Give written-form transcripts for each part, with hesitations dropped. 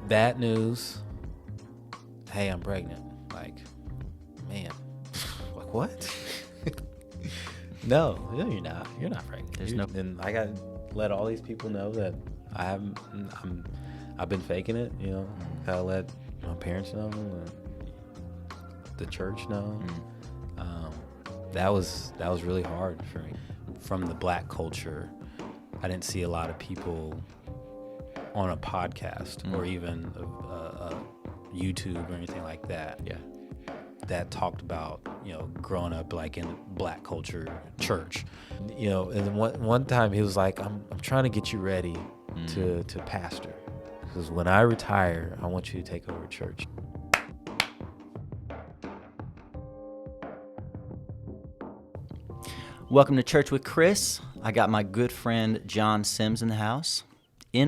that news, hey, I'm pregnant. Like, man, like what? No, you're not. You're not pregnant. And I got to let all these people know that I've been faking it. You know, gotta let my parents know, and the church know. That was really hard for me. From the black culture, I didn't see a lot of people on a podcast or even a YouTube or anything like that. Yeah. That talked about, you know, growing up like in black culture church. You know, and one time he was like, I'm trying to get you ready to pastor. Because when I retire, I want you to take over church. Welcome to Church with Chris. I got my good friend John Sims in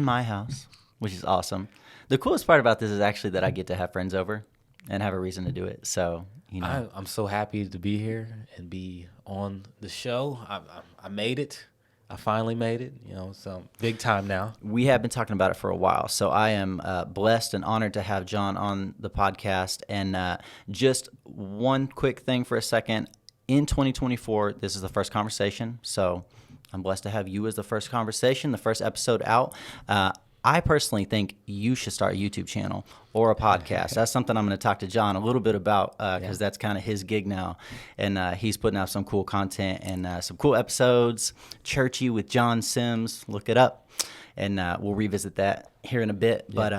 my house, which is awesome. The coolest part about this is actually that I get to have friends over and have a reason to do it. So, you know, I'm so happy to be here and be on the show. I made it. I finally made it. You know, so big time now. We have been talking about it for a while. So I am blessed and honored to have John on the podcast. And just one quick thing for a second. In 2024, this is the first conversation, so I'm blessed to have you as the first conversation, the first episode out. I personally think you should start a YouTube channel or a podcast. That's something I'm going to talk to John a little bit about because that's kind of his gig now, and he's putting out some cool content and some cool episodes. Churchy with John Sims, look it up, and we'll revisit that here in a bit. Yeah. But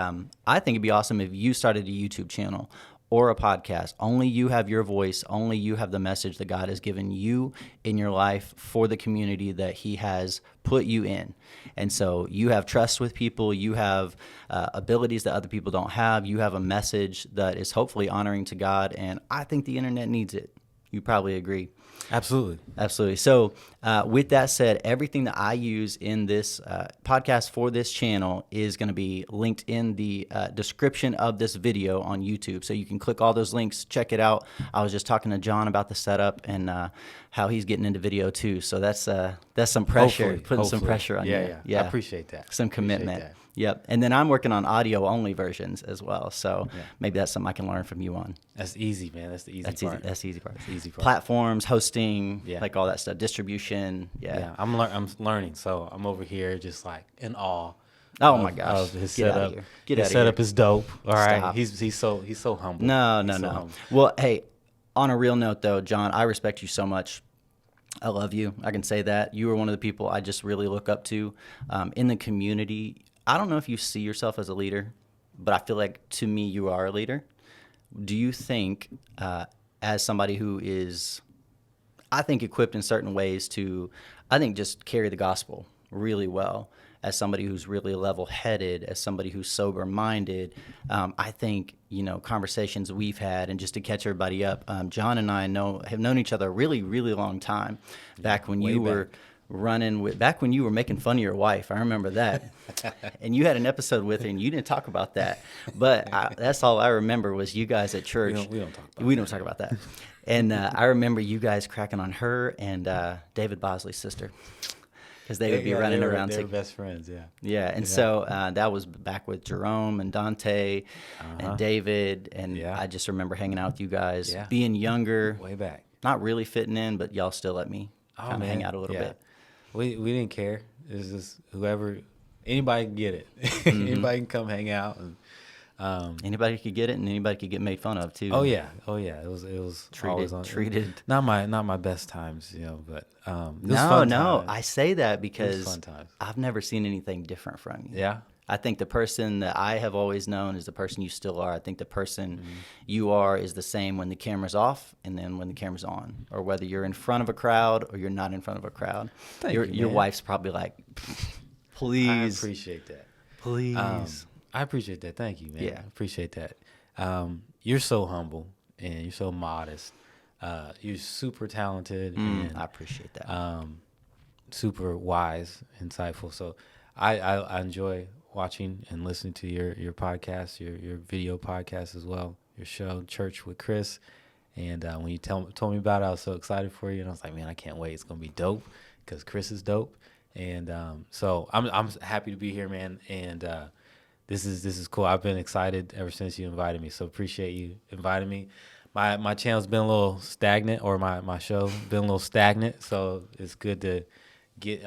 I think it'd be awesome if you started a YouTube channel or a podcast. Only you have your voice. Only you have the message that God has given you in your life for the community that he has put you in. And so you have trust with people. You have abilities that other people don't have. You have a message that is hopefully honoring to God. And I think the internet needs it. You probably agree. Absolutely. So with that said, everything that I use in this podcast for this channel is going to be linked in the description of this video on YouTube. So you can click all those links, check it out. I was just talking to John about the setup and how he's getting into video too. So that's some pressure, putting some pressure on you. Yeah. I appreciate that. Some commitment. Yep. And then I'm working on audio only versions as well. So maybe that's something I can learn from you on. That's easy, man. That's the easy part. That's the easy part. That's the easy part. Platforms, hosting, like all that stuff, distribution. Yeah. I'm learning. So I'm over here just like in awe. Oh my gosh. Of his Get setup. out of here. Get out his of here. setup is dope. All right. Stop. He's so humble. No. Humble. Well, hey, on a real note though, John, I respect you so much. I love you. I can say that. You are one of the people I just really look up to in the community. I don't know if you see yourself as a leader, but I feel like to me you are a leader. Do you think as somebody who is, I think, equipped in certain ways to, I think, just carry the gospel really well, as somebody who's really level-headed, as somebody who's sober-minded, I think, you know, conversations we've had, and just to catch everybody up, John and I have known each other a really, really long time, back when you were back when you were making fun of your wife. I remember that. And you had an episode with her, and you didn't talk about that. But that's all I remember was you guys at church. We don't talk about that. And I remember you guys cracking on her and David Bosley's sister. Because they would be running around. They were best friends, yeah. Yeah, and so that was back with Jerome and Dante and David. And I just remember hanging out with you guys, being younger. Way back. Not really fitting in, but y'all still let me kind of hang out a little bit. We didn't care. It was just anybody can get it. Anybody can come hang out. And anybody could get it, and anybody could get made fun of too. Oh yeah. It was treated. Not my best times, you know, but it was fun times. I say that because fun times. I've never seen anything different from you. Yeah. I think the person that I have always known is the person you still are. I think the person you are is the same when the camera's off and then when the camera's on, or whether you're in front of a crowd or you're not in front of a crowd. Your wife's probably like, please. I appreciate that. Please. I appreciate that. Thank you, man. Yeah. I appreciate that. You're so humble and you're so modest. You're super talented. And, I appreciate that. Super wise, insightful. So I enjoy watching and listening to your podcast, your video podcast as well, your show, Church with Chris. And when you told me about it, I was so excited for you. And I was like, man, I can't wait. It's going to be dope because Chris is dope. And so I'm happy to be here, man. And this is cool. I've been excited ever since you invited me. So appreciate you inviting me. My channel's been a little stagnant, or my show been a little stagnant. So it's good to get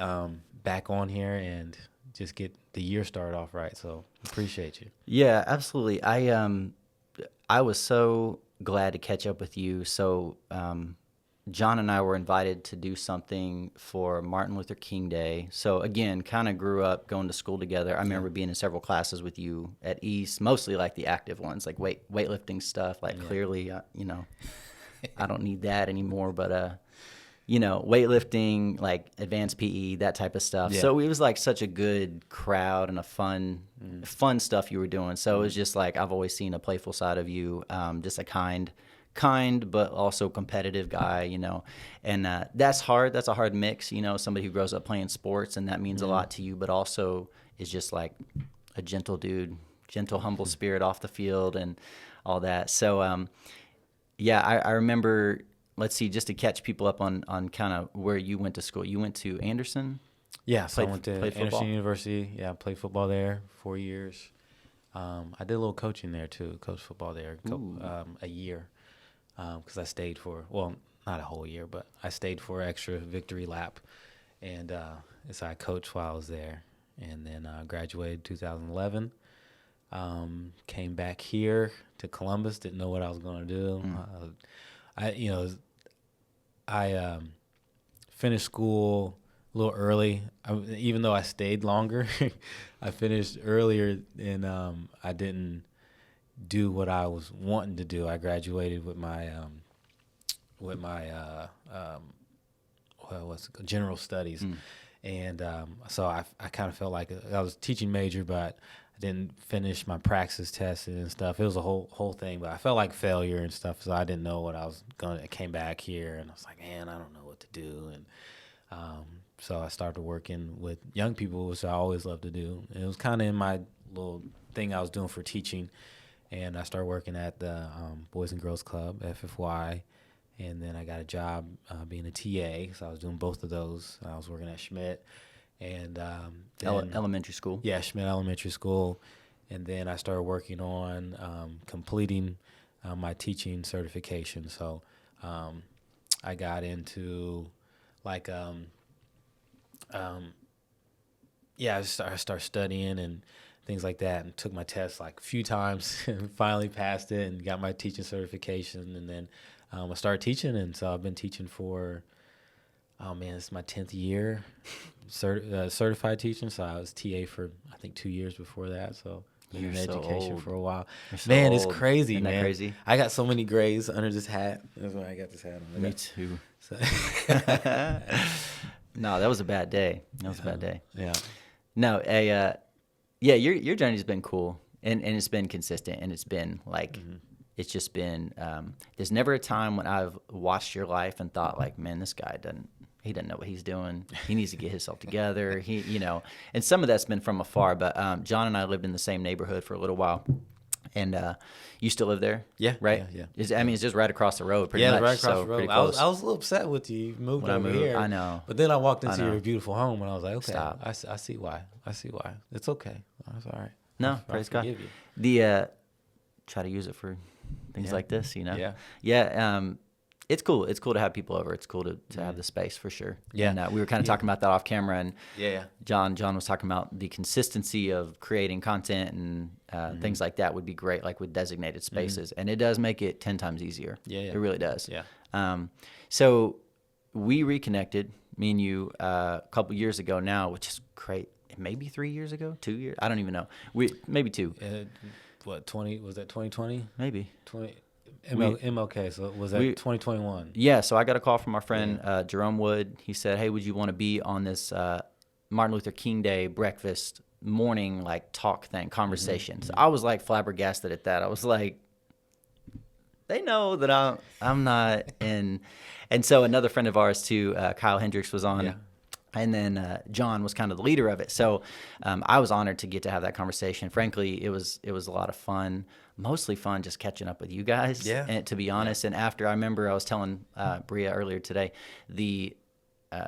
back on here and just get the year started off right. So appreciate you. Yeah, absolutely. I was so glad to catch up with you. So John and I were invited to do something for Martin Luther King Day. So again, kind of grew up going to school together. I remember being in several classes with you at East, mostly like the active ones, like weightlifting stuff. Like clearly, I don't need that anymore. But weightlifting, like advanced PE, that type of stuff. Yeah. So it was like such a good crowd and a fun stuff you were doing. So it was just like, I've always seen a playful side of you, just a kind but also competitive guy, and that's hard. That's a hard mix, somebody who grows up playing sports, and that means a lot to you, but also is just like a gentle dude, humble spirit off the field and all that. So I remember, let's see, just to catch people up on kind of where you went to school. You went to Anderson? Yeah, so I went to Anderson University. Yeah, I played football there 4 years. I did a little coaching there too, coached football there a year. Because I stayed for, well, not a whole year, but I stayed for extra victory lap. And so I coached while I was there. And then graduated 2011. Came back here to Columbus, didn't know what I was going to do. I finished school a little early. Even though I stayed longer, I finished earlier, and I didn't do what I was wanting to do. I graduated with my general studies, and so I kind of felt like I was a teaching major, but I didn't finish my praxis testing and stuff. It was a whole thing, but I felt like failure and stuff, so I didn't know what I was going to. I came back here, and I was like, man, I don't know what to do, and so I started working with young people, which I always loved to do. And it was kind of in my little thing I was doing for teaching. And I started working at the Boys and Girls Club, FFY, and then I got a job being a TA, so I was doing both of those. I was working at Schmidt, and elementary school. Yeah, Schmidt Elementary School, and then I started working on completing my teaching certification. So I got into like I started studying and things like that, and took my test like a few times and finally passed it and got my teaching certification. And then I started teaching, and so I've been teaching for, this is my 10th year certified teaching. So I was TA for, I think, 2 years before that. So been in education for a while. Man, it's crazy, Isn't man. that crazy? I got so many grays under this hat. That's why I got this hat on. Me too. So. No, that was a bad day. Yeah. No, your journey's been cool, and it's been consistent, and it's been like, it's just been, there's never a time when I've watched your life and thought like, man, this guy doesn't know what he's doing. He needs to get himself together. And some of that's been from afar, but John and I lived in the same neighborhood for a little while. And you still live there? Yeah. Right? Yeah. It's just right across the road, pretty much. Yeah, right across the road. Pretty close. I was a little upset with you. You moved When I over moved, here. I know. But then I walked into your beautiful home, and I was like, okay, Stop. I see why. It's okay. That's all right. No, I praise God. forgive you. The try to use it for things like this, Yeah. It's cool. It's cool to have people over. It's cool to have the space for sure. Yeah. And we were kind of talking about that off camera, and Yeah. John was talking about the consistency of creating content and things like that would be great, like with designated spaces, and it does make it 10 times easier. Yeah. It really does. Yeah. So we reconnected, me and you, a couple years ago now, which is great. Maybe 3 years ago, 2 years. I don't even know. Maybe 2. What, 20? Was that 2020? Maybe 20. MLK. So was that 2021? Yeah. So I got a call from our friend Jerome Wood. He said, "Hey, would you want to be on this Martin Luther King Day breakfast morning like talk thing, conversation?" So I was like flabbergasted at that. I was like, they know that I'm not in. And so another friend of ours too, Kyle Hendricks, was on. Yeah. And then John was kind of the leader of it. So I was honored to get to have that conversation. Frankly, it was a lot of fun, mostly fun just catching up with you guys. Yeah. And to be honest, and after, I remember I was telling Bria earlier today,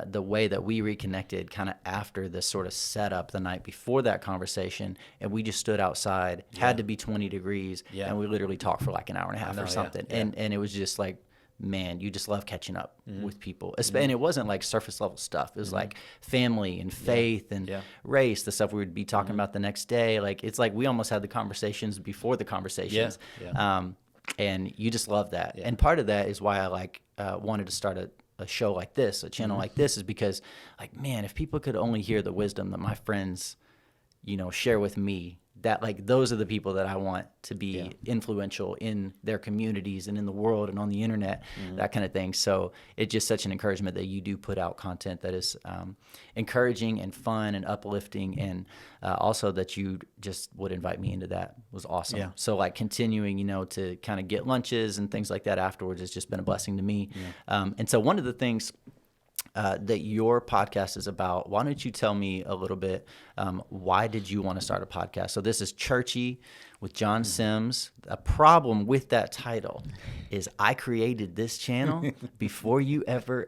the way that we reconnected kind of after this sort of setup the night before that conversation, and we just stood outside, had to be 20 degrees, and we literally talked for like an hour and a half or something. And it was just like, man, you just love catching up with people. And it wasn't like surface level stuff. It was like family and faith and race, the stuff we would be talking about the next day. Like, it's like we almost had the conversations before the conversations. And you just love that. And part of that is why I wanted to start a show like this, a channel like this, is because, like, man, if people could only hear the wisdom that my friends, share with me, that, like, those are the people that I want to be influential in their communities and in the world and on the internet, that kind of thing. So it's just such an encouragement that you do put out content that is encouraging and fun and uplifting, and also that you just would invite me into that was awesome. Yeah. So, like, continuing, to kind of get lunches and things like that afterwards has just been a blessing to me. Yeah. And so one of the things that your podcast is about, why don't you tell me a little bit, why did you want to start a podcast? So this is Churchy with John Sims. A problem with that title is I created this channel before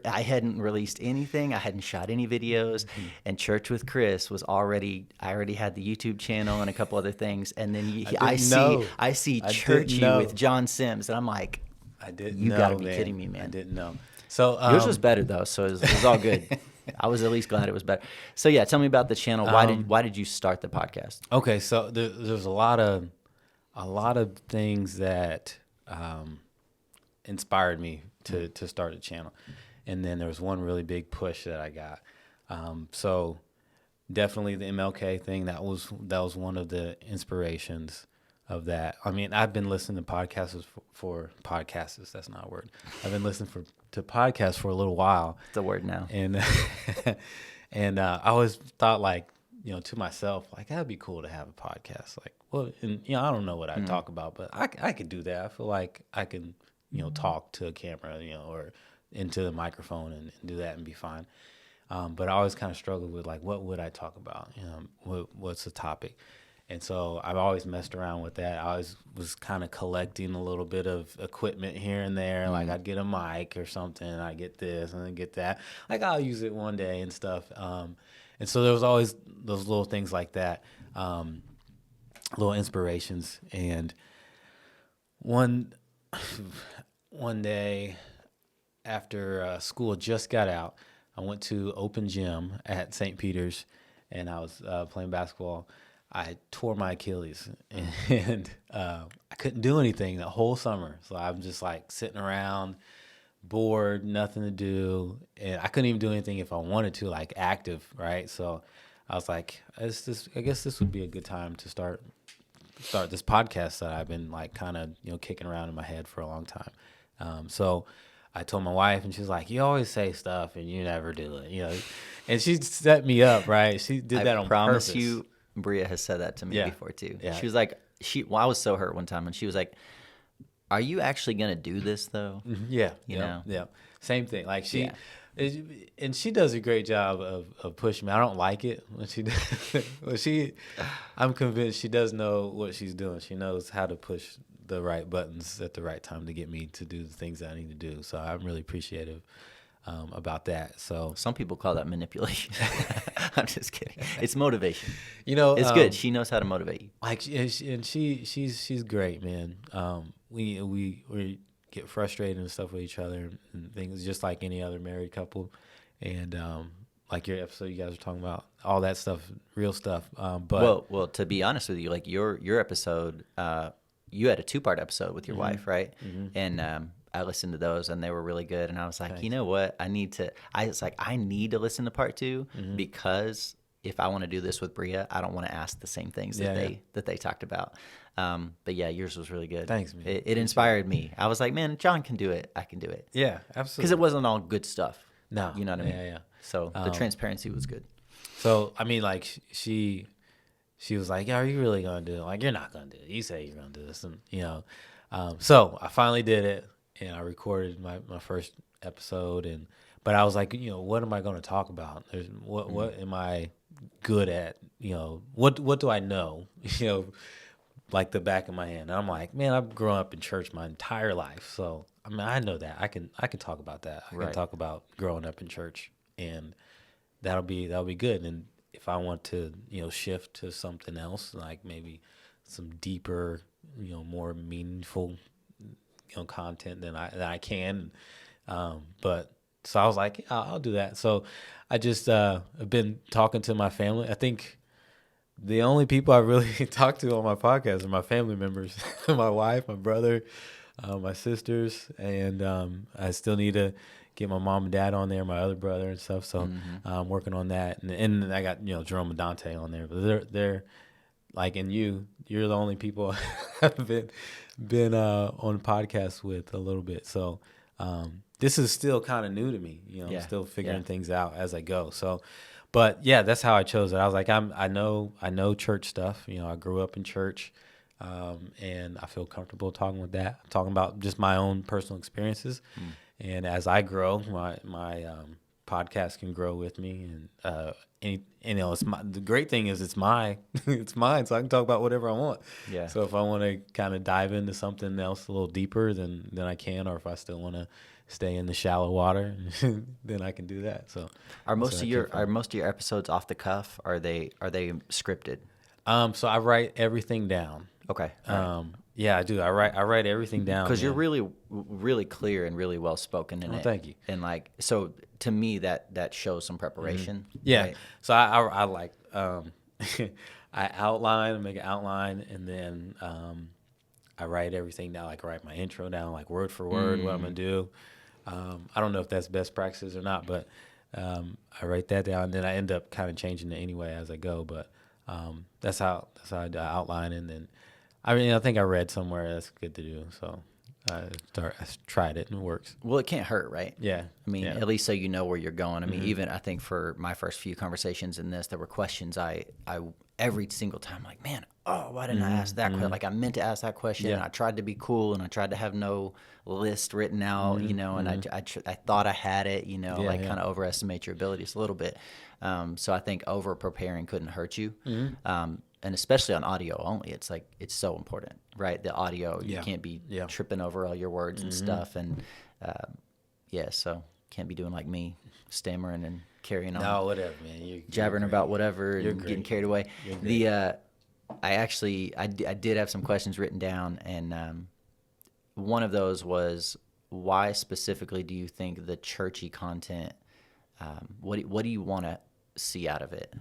I hadn't released anything. I hadn't shot any videos, and Church with Chris I already had the YouTube channel and a couple other things. And then I see Churchy with John Sims, and I'm like, you gotta be kidding me, man. I didn't know. So yours was better though, so it was all good. I was at least glad it was better. So yeah, tell me about the channel. Why did you start the podcast? Okay, so there's a lot of things that inspired me to start a channel, and then there was one really big push that I got. So definitely the MLK thing, that was one of the inspirations of that. I mean, I've been listening to podcasts for podcasts. That's not a word. I've been listening to podcasts for a little while. It's a word now. And I always thought, like, to myself, like, that'd be cool to have a podcast. Like, well, and I don't know what I talk about, but I could do that. I feel like I can, talk to a camera, or into the microphone and do that and be fine. But I always kind of struggled with, like, what would I talk about? What's the topic? And so I've always messed around with that. I always was kind of collecting a little bit of equipment here and there. Like, I'd get a mic or something, I get this and then get that. Like, I'll use it one day and stuff. And so there was always those little things like that, little inspirations. And one day after school just got out, I went to open gym at St. Peter's, and I was playing basketball. I tore my Achilles, and I couldn't do anything the whole summer. So I'm just, like, sitting around, bored, nothing to do, and I couldn't even do anything if I wanted to, like, active, right? So I was like, I guess this would be a good time to start this podcast that I've been, like, kind of, kicking around in my head for a long time. So I told my wife, and she's like, you always say stuff and you never do it, and she set me up, right? She did that on purpose. I promise you, Bria has said that to me before too. Yeah. She was like, I was so hurt one time, and she was like, "Are you actually gonna do this though?" Yeah, yeah. Same thing. Like, and she does a great job of pushing me. I don't like it when she does. Well, I'm convinced she does know what she's doing. She knows how to push the right buttons at the right time to get me to do the things that I need to do. So I'm really appreciative about that. So some people call that manipulation. I'm just kidding. It's motivation. It's good. She knows how to motivate you. Like, and she's great, man. We get frustrated and stuff with each other and things, just like any other married couple. And like your episode, you guys are talking about all that stuff, real stuff. But well, to be honest with you, like your episode, you had a 2-part episode with your wife, right? Mm-hmm. And I listened to those, and they were really good. And I was like, Thanks. You know what? I need to listen to part 2 because if I want to do this with Bria, I don't want to ask the same things that they talked about. But yeah, yours was really good. Thanks, man. It inspired me. I was like, man, John can do it. I can do it. Yeah, absolutely. Because it wasn't all good stuff. No. You know what I mean? Yeah. So the transparency was good. So, I mean, like, she was like, yeah, are you really going to do it? Like, you're not going to do it. You say you're going to do this. And, so I finally did it. And I recorded my first episode, but I was like, what am I going to talk about? What am I good at? What do I know? Like the back of my hand. And I'm like, man, I've grown up in church my entire life, so I mean, I know that I can talk about that. I can talk about growing up in church. and that'll be good. And if I want to, shift to something else, like maybe some deeper, more meaningful, content than I can. But so I was like, yeah, I'll do that. So I just have been talking to my family. I think the only people I really talk to on my podcast are my family members, my wife, my brother, my sisters, and I still need to get my mom and dad on there, my other brother and stuff. So I'm working on that, and I got Jerome and Dante on there, but they're like, and you're the only people I've been on podcasts with a little bit. So this is still kind of new to me. I'm still figuring things out as I go. So. But yeah, that's how I chose it. I was like, I know church stuff. I grew up in church, and I feel comfortable talking with that. Talking about just my own personal experiences, and as I grow, my podcast can grow with me. And it's the great thing is it's mine, so I can talk about whatever I want. Yeah. So if I want to kind of dive into something else a little deeper, then I can. Or if I still want to stay in the shallow water, then I can do that. So are most of your episodes off the cuff? Are they scripted? So I write everything down. Okay. Yeah, I do. I write everything down because you're really, really clear and really well spoken in it. Thank you. And like, so to me, that shows some preparation. Yeah. Right? So I like I outline, make an outline, and then I write everything down. Like I write my intro down, like word for word, what I'm gonna do. I don't know if that's best practices or not, but I write that down, and then I end up kind of changing it anyway as I go. But that's how I outline, and then I think I read somewhere that's good to do. So I tried it and it works. Well, it can't hurt, right? Yeah. I mean, at least so you know where you're going. I mean, even I think for my first few conversations in this, there were questions I every single time like, man, why didn't I ask that question? Like I meant to ask that question, and I tried to be cool, and I tried to have no list written out, and I thought I had it, kind of overestimate your abilities a little bit. So I think over preparing couldn't hurt you. And especially on audio only, it's like, it's so important, right? The audio, you can't be tripping over all your words and stuff. And so can't be doing like me, stammering and carrying on. No, whatever, man. You're jabbering great. about whatever and getting carried away. I did have some questions written down, and one of those was, why specifically do you think the churchy content, what do you want to see out of it?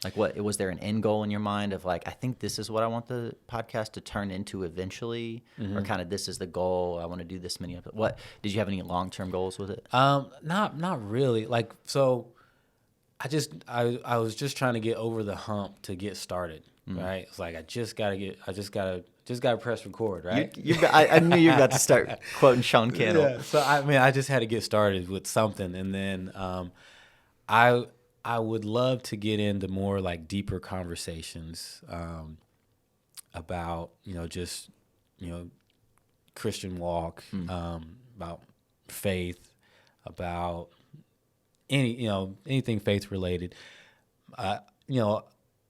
Like, what was there an end goal in your mind of like, I think this is what I want the podcast to turn into eventually, or kind of this is the goal, I want to do this many of it? What did you have any long-term goals with it? Not really. Like, so I was just trying to get over the hump to get started, right? It's like I just gotta press record, right? I knew you were about to start quoting Sean Cannell. Yeah. So I just had to get started with something, and then I would love to get into more like deeper conversations about just Christian walk, about faith, about anything faith related.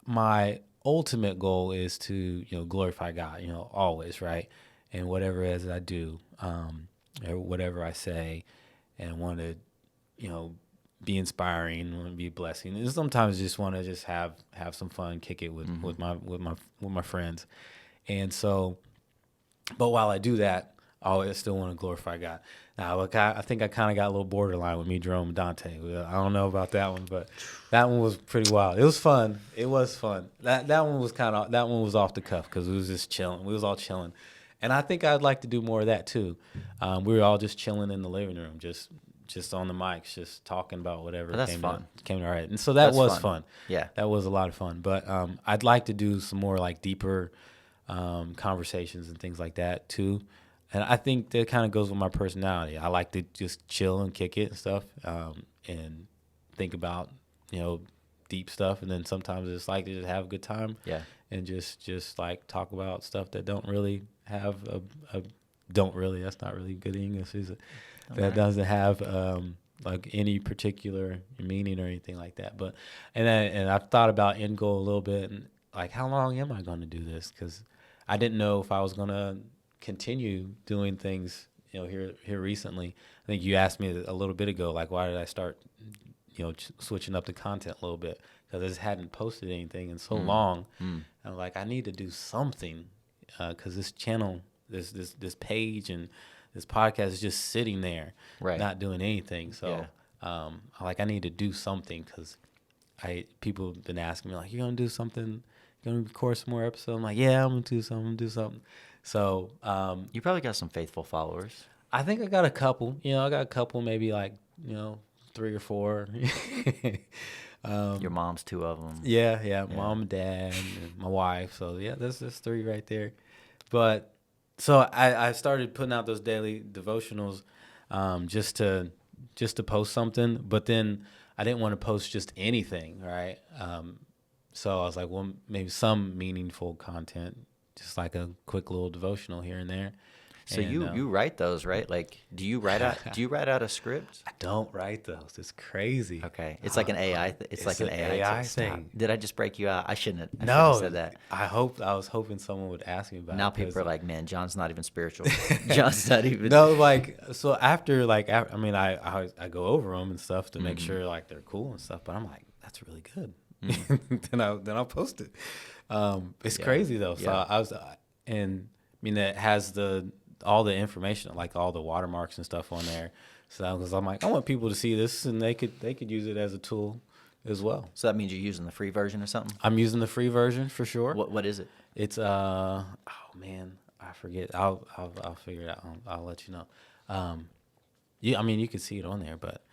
My ultimate goal is to glorify God, always, right? And whatever it is I do, or whatever I say, and want to be inspiring, want to be a blessing, and sometimes just want to just have some fun, kick it with my friends. And so, but while I do that, I still want to glorify God. Now, look, I think I kind of got a little borderline with me, Jerome, and Dante. I don't know about that one, but that one was pretty wild. It was fun. It was fun. That one was off the cuff because we was just chilling. We was all chilling, and I think I'd like to do more of that too. We were all just chilling in the living room, just on the mics, just talking about whatever. That's fun. Came all right, and so that was fun. Yeah, that was a lot of fun. But I'd like to do some more like deeper conversations and things like that too. And I think that kind of goes with my personality. I like to just chill and kick it and stuff, and think about deep stuff. And then sometimes it's like to just have a good time. Yeah. And just like talk about stuff that don't really have that's not really good English, is it? That doesn't have like any particular meaning or anything like that. But and I've thought about end goal a little bit, and like, how long am I going to do this? Because I didn't know if I was going to continue doing things here recently. I think you asked me a little bit ago, like, why did I start switching up the content a little bit because I just hadn't posted anything in so long. I'm like, I need to do something because this channel, this page and this podcast is just sitting there, not doing anything. So I need to do something because people have been asking me like, you gonna do something? You gonna record some more episodes? I'm like, yeah, I'm gonna do something. So you probably got some faithful followers. I think I got a couple. I got a couple, maybe like 3 or 4. Your mom's 2 of them. Yeah. Mom, dad, and my wife. So yeah, that's 3 right there. But so I started putting out those daily devotionals just to post something. But then I didn't want to post just anything, right? So I was like, well, maybe some meaningful content, just like a quick little devotional here and there. So you write those, right? Like, do you write out a script? I don't write those. It's crazy. Okay, it's like an AI. It's like an AI thing. Did I just break you out? I shouldn't have said that. I was hoping someone would ask me about it. Now people are like, man, John's not even spiritual. John's not even. No, so after I go over them and stuff to make sure like they're cool and stuff. But I'm like, that's really good. then I'll post it. It's crazy though. So it has all the information, like all the watermarks and stuff on there. So because I'm like, I want people to see this and they could use it as a tool as well. So that means you're using the free version or something? I'm using the free version for sure. What is it? It's oh man, I forget. I'll figure it out. I'll let you know. You can see it on there, but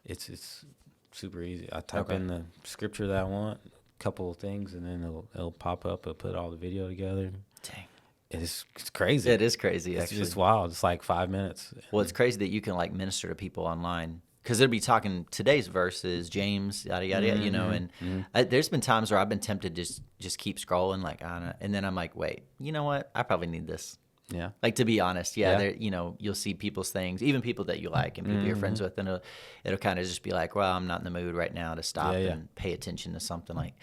it's super easy. I type in the scripture that I want, a couple of things, and then it'll pop up. It'll put all the video together. Dang. It's crazy. It is crazy, actually. It's wild. It's like 5 minutes. Well, it's crazy that you can like minister to people online because they'll be talking today's verses, James, yada yada, yada, and there's been times where I've been tempted to just keep scrolling, like I don't know, and then I'm like, wait, you know what? I probably need this. Yeah. Like, to be honest, you'll see people's things, even people that you like and people you're friends with, and it'll kind of just be like, well, I'm not in the mood right now to stop and pay attention to something like.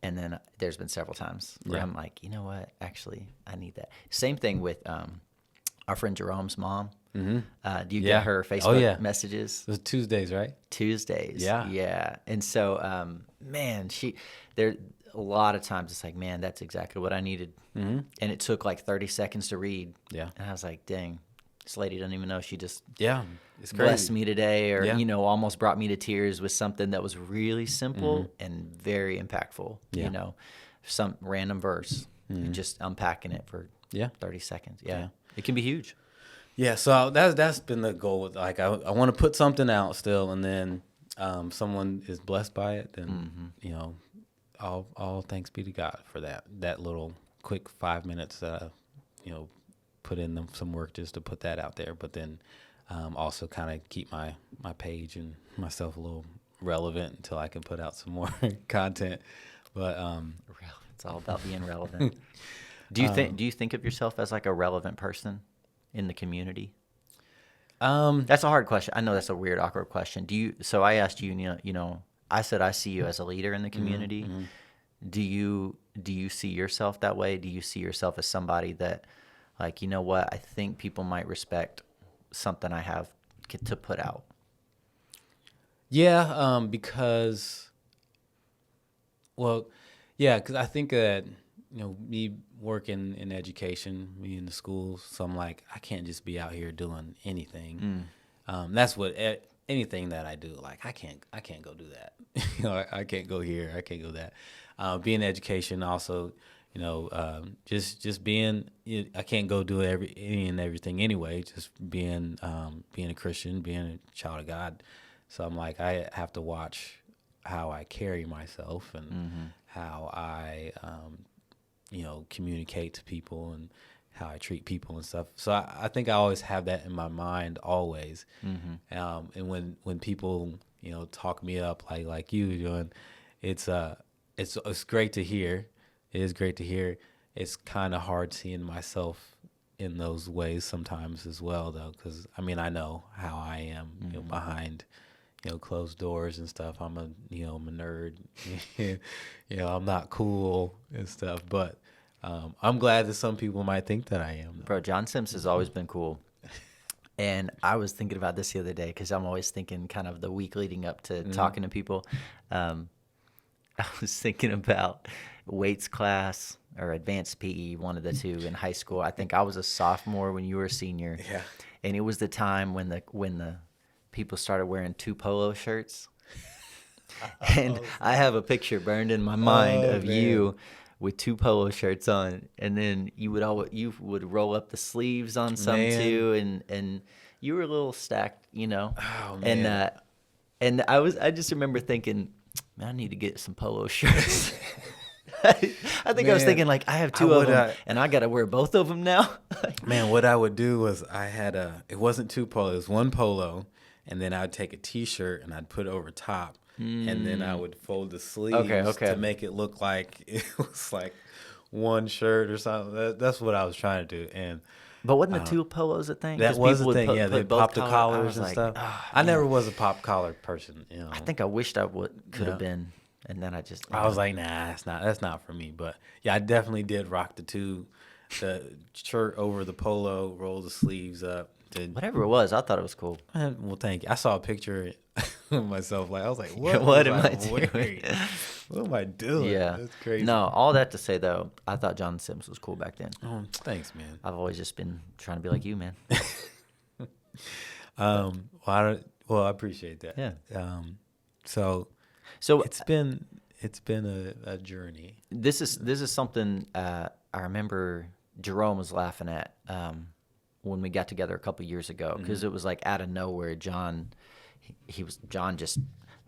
And then there's been several times where I'm like, you know what? Actually, I need that. Same thing with our friend Jerome's mom. Do you get her Facebook messages? It was Tuesdays, right? Tuesdays. Yeah. And so, man, there a lot of times it's like, man, that's exactly what I needed. And it took like 30 seconds to read. Yeah. And I was like, dang, this lady doesn't even know. She just it's crazy. Blessed me today, or almost brought me to tears with something that was really simple and very impactful. Some random verse, and just unpacking it for 30 seconds. It can be huge. So that's been the goal. Like I want to put something out still, and then someone is blessed by it. Then all thanks be to God for that little quick 5 minutes. Put in some work just to put that out there, but then also kind of keep my page and myself a little relevant until I can put out some more content. But it's all about being relevant. Do you think of yourself as like a relevant person in the community? That's a hard question. I know that's a weird, awkward question. So I asked you, I said I see you as a leader in the community. Do you see yourself that way? Do you see yourself as somebody that, like, you know what, I think people might respect something I have to put out? Yeah, because I think that, me working in education, me in the schools, so I'm like, I can't just be out here doing anything. That's what anything that I do, like, I can't go do that. I can't go here, I can't go that. Being in education also, just being, I can't go do any and everything anyway. Just being a Christian, being a child of God. So I'm like, I have to watch how I carry myself and how I, communicate to people and how I treat people and stuff. So I think I always have that in my mind always. And when people, talk me up like you doing, it's great to hear. It is great to hear. It's kind of hard seeing myself in those ways sometimes as well, though, because I know how I am, behind, closed doors and stuff. I'm a nerd. I'm not cool and stuff, but I'm glad that some people might think that I am, though. Bro, John Sims has always been cool. And I was thinking about this the other day because I'm always thinking kind of the week leading up to talking to people. I was thinking about weights class or advanced PE, one of the two in high school. I think I was a sophomore when you were a senior. Yeah. And it was the time when the people started wearing 2 polo shirts. And I have a picture burned in my mind of you with 2 polo shirts on, and then you would roll up the sleeves on some too, and you were a little stacked, Oh, man. And I just remember thinking, man, I need to get some polo shirts. I think I was thinking like I have 2 of them, and I got to wear both of them now. Man, what I would do was it wasn't 2 polos, it was 1 polo, and then I'd take a T-shirt and I'd put it over top, and then I would fold the sleeves to make it look like it was like 1 shirt or something. That's what I was trying to do, and. But wasn't the 2 polos a thing? That was the thing, they popped the collars and like, stuff. Oh, I never was a pop collar person, I think I wished I could have been, and then I was like, nah, that's not for me. But yeah, I definitely did rock the shirt over the polo, roll the sleeves up. Whatever it was, I thought it was cool. Well, thank you. I saw a picture of myself. Like I was like, what? What am I doing? What am I doing? Yeah, that's crazy. No, all that to say though, I thought John Sims was cool back then. Oh, thanks, man. I've always just been trying to be like you, man. Well, I appreciate that. Yeah. So it's been a journey. This is something I remember Jerome was laughing at when we got together a couple years ago, because it was like out of nowhere. John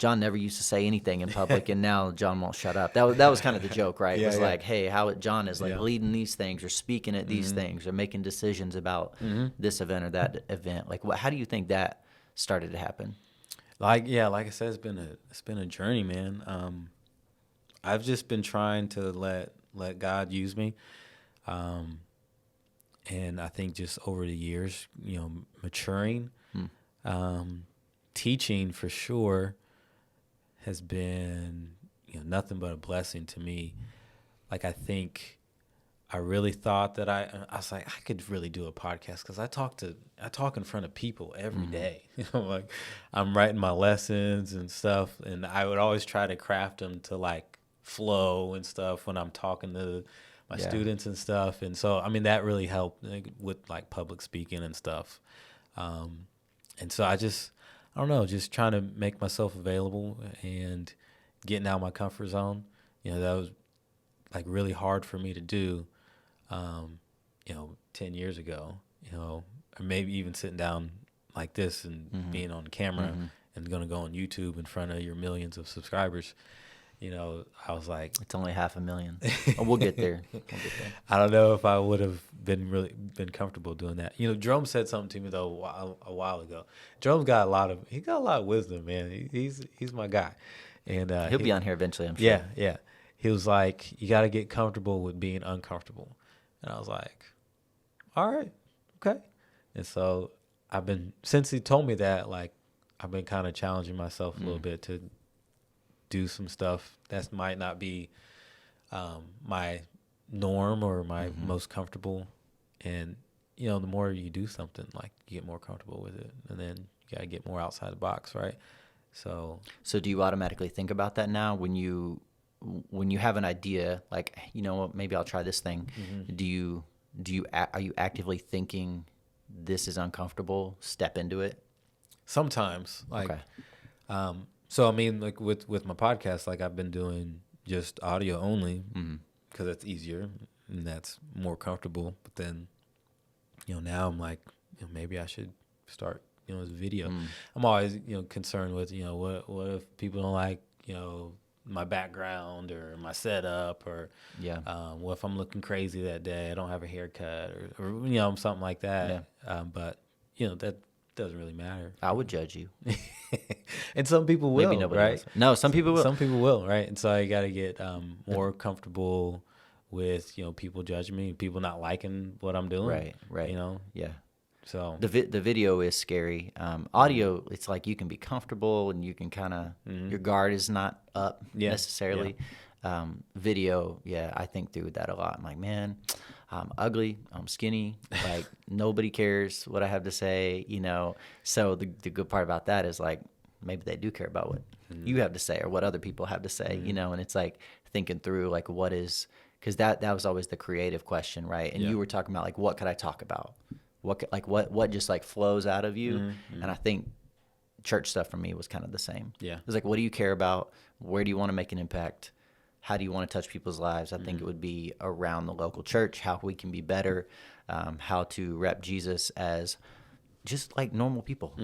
never used to say anything in public, and now John won't shut up. That was kind of the joke, right? It was like, hey, how John is like leading these things or speaking at these things or making decisions about this event or that event. Like, how do you think that started to happen? Like I said, it's been a journey, man. I've just been trying to let God use me. And I think just over the years, maturing, teaching for sure has been, nothing but a blessing to me. Like, I think I really thought that I was like, I could really do a podcast because I talk in front of people every day. Like I'm writing my lessons and stuff, and I would always try to craft them to like flow and stuff when I'm talking to my students and stuff. And so, I mean, that really helped with like public speaking and stuff. And so I don't know, just trying to make myself available and getting out of my comfort zone. That was like really hard for me to do, 10 years ago, or maybe even sitting down like this and being on camera and going to go on YouTube in front of your millions of subscribers. I was like, it's only 500,000. We'll get there. I don't know if I would have been comfortable doing that. Jerome said something to me though a while ago. Jerome's got a lot of wisdom, man. He's my guy, and he'll be on here eventually, I'm sure. Yeah. He was like, you got to get comfortable with being uncomfortable, and I was like, all right, okay. And so since he told me that, like, I've been kind of challenging myself a little bit to do some stuff that might not be my norm or my most comfortable. And, the more you do something, like, you get more comfortable with it. And then you got to get more outside the box, right? So do you automatically think about that now when you have an idea, like, maybe I'll try this thing? Are you actively thinking this is uncomfortable, step into it? Sometimes, like, okay. So I mean, like with my podcast, like I've been doing just audio only because that's easier and that's more comfortable. But then, now I'm like, maybe I should start, as a video. I'm always, concerned with, what if people don't like, my background or my setup, or what if I'm looking crazy that day, I don't have a haircut or something like that. But that doesn't really matter. I would judge you. And some people will, maybe nobody right? else. No, some people will. Some people will, right? And so I got to get more comfortable with, people judging me, people not liking what I'm doing. Right. Yeah. So the video is scary. Audio, it's like you can be comfortable and you can kind of, your guard is not up necessarily. Video, I think through that a lot. I'm like, man, I'm ugly, I'm skinny, like nobody cares what I have to say, you know. So the good part about that is like maybe they do care about what you have to say or what other people have to say, you know. And it's like thinking through like what is, because that was always the creative question, right? And you were talking about like what could I talk about, what just like flows out of you. And I think church stuff for me was kind of the same. It was like, what do you care about? Where do you want to make an impact? How do you want to touch people's lives? I think it would be around the local church, how we can be better, how to rep Jesus as just like normal people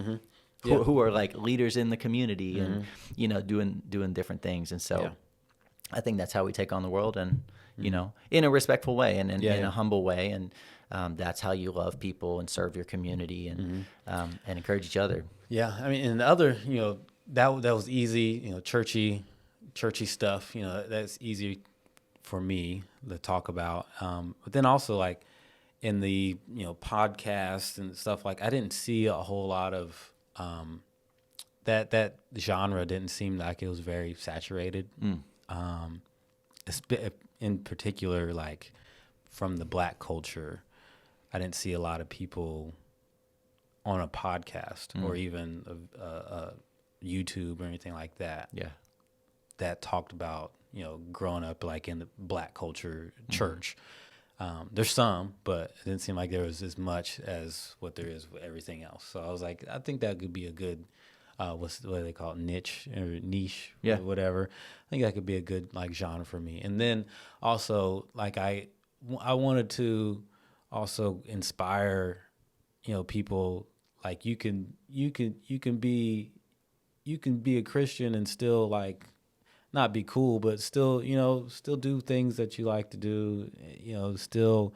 who are like leaders in the community and, you know, doing different things. And so I think that's how we take on the world and, you know, in a respectful way and in a humble way. And that's how you love people and serve your community and encourage each other. Yeah. I mean, and the other, you know, that was easy, you know, churchy stuff, you know, that's easy for me to talk about. But then also like in the, you know, podcast and stuff, like I didn't see a whole lot of that genre didn't seem like it was very saturated. In particular, like from the Black culture, I didn't see a lot of people on a podcast or even a YouTube or anything like that. That talked about, you know, growing up like in the Black culture church. There's some, but it didn't seem like there was as much as what there is with everything else. So I was like, I think that could be a good, what do they call it, niche or whatever. I think that could be a good like genre for me. And then also like I wanted to also inspire, you know, people like you can be a Christian and still like not be cool, but still, you know, still do things that you like to do, you know, still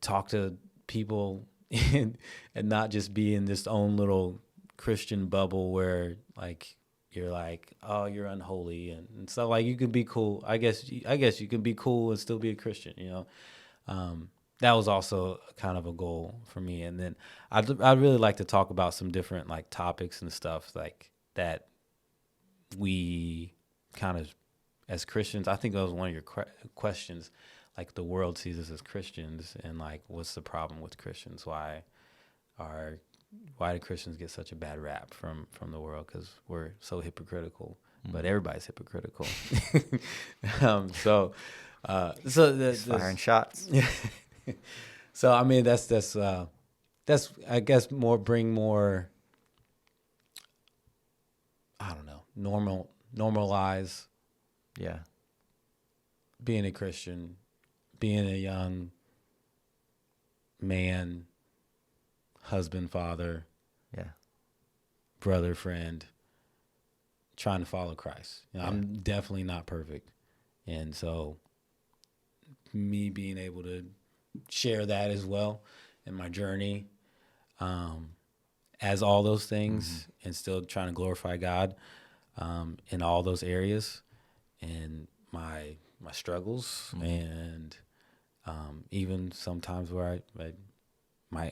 talk to people and not just be in this own little Christian bubble where like you're like, oh, you're unholy and stuff. Like you can be cool. I guess you can be cool and still be a Christian, you know. That was also kind of a goal for me. And then I'd really like to talk about some different like topics and stuff like that we kind of, as Christians, I think that was one of your questions, like the world sees us as Christians and like, what's the problem with Christians? Why do Christians get such a bad rap from the world? Because we're so hypocritical, but everybody's hypocritical. So Firing shots. So I mean that's I guess bring more, I don't know, normalize being a Christian, being a young man, husband, father, brother, friend, trying to follow Christ. You know, I'm definitely not perfect, and so me being able to share that as well in my journey, as all those things, and still trying to glorify God in all those areas, and my struggles, and even sometimes where I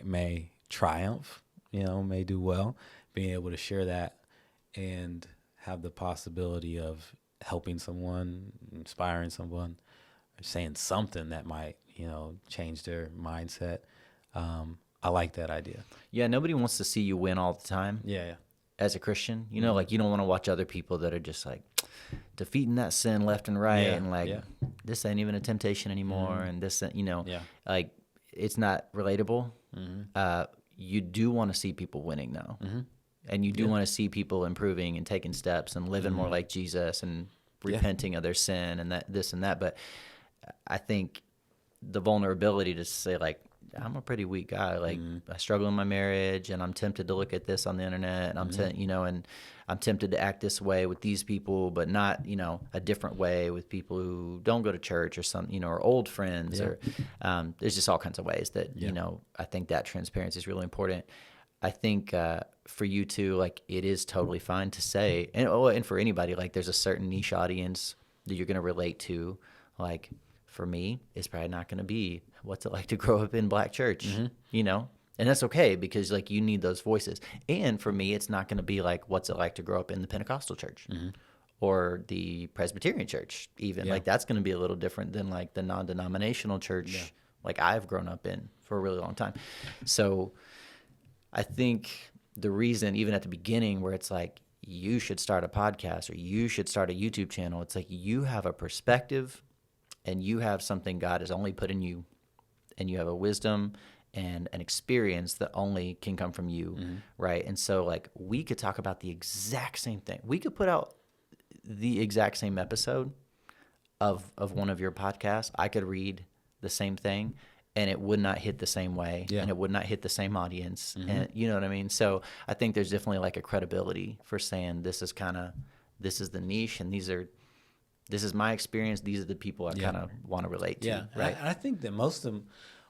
may triumph, you know, may do well, being able to share that and have the possibility of helping someone, inspiring someone, or saying something that might, you know, change their mindset. I like that idea. Yeah, nobody wants to see you win all the time. Yeah. As a Christian, you know, like you don't want to watch other people that are just like defeating that sin left and right, and like this ain't even a temptation anymore, and this, you know, like it's not relatable. You do want to see people winning though, and you do want to see people improving and taking steps and living more like Jesus and repenting of their sin and this and that. But I think the vulnerability to say like, I'm a pretty weak guy. Like I struggle in my marriage, and I'm tempted to look at this on the internet, and and I'm tempted to act this way with these people, but not, you know, a different way with people who don't go to church or some, you know, or old friends, or there's just all kinds of ways that, you know, I think that transparency is really important. I think for you too, like it is totally fine to say, and for anybody, like there's a certain niche audience that you're going to relate to. Like for me, it's probably not going to be what's it like to grow up in Black church, you know? And that's okay, because like you need those voices. And for me, it's not going to be like what's it like to grow up in the Pentecostal church or the Presbyterian church even. Like that's going to be a little different than like the non-denominational church like I've grown up in for a really long time. So I think the reason, even at the beginning where it's like you should start a podcast or you should start a YouTube channel, it's like you have a perspective and you have something God has only put in you, and you have a wisdom and an experience that only can come from you, right? And so like we could talk about the exact same thing. We could put out the exact same episode of one of your podcasts. I could read the same thing and it would not hit the same way, and it would not hit the same audience. And you know what I mean? So I think there's definitely like a credibility for saying this is the niche, and this is my experience. These are the people I kind of want to relate to. Yeah, right. I think that most of them,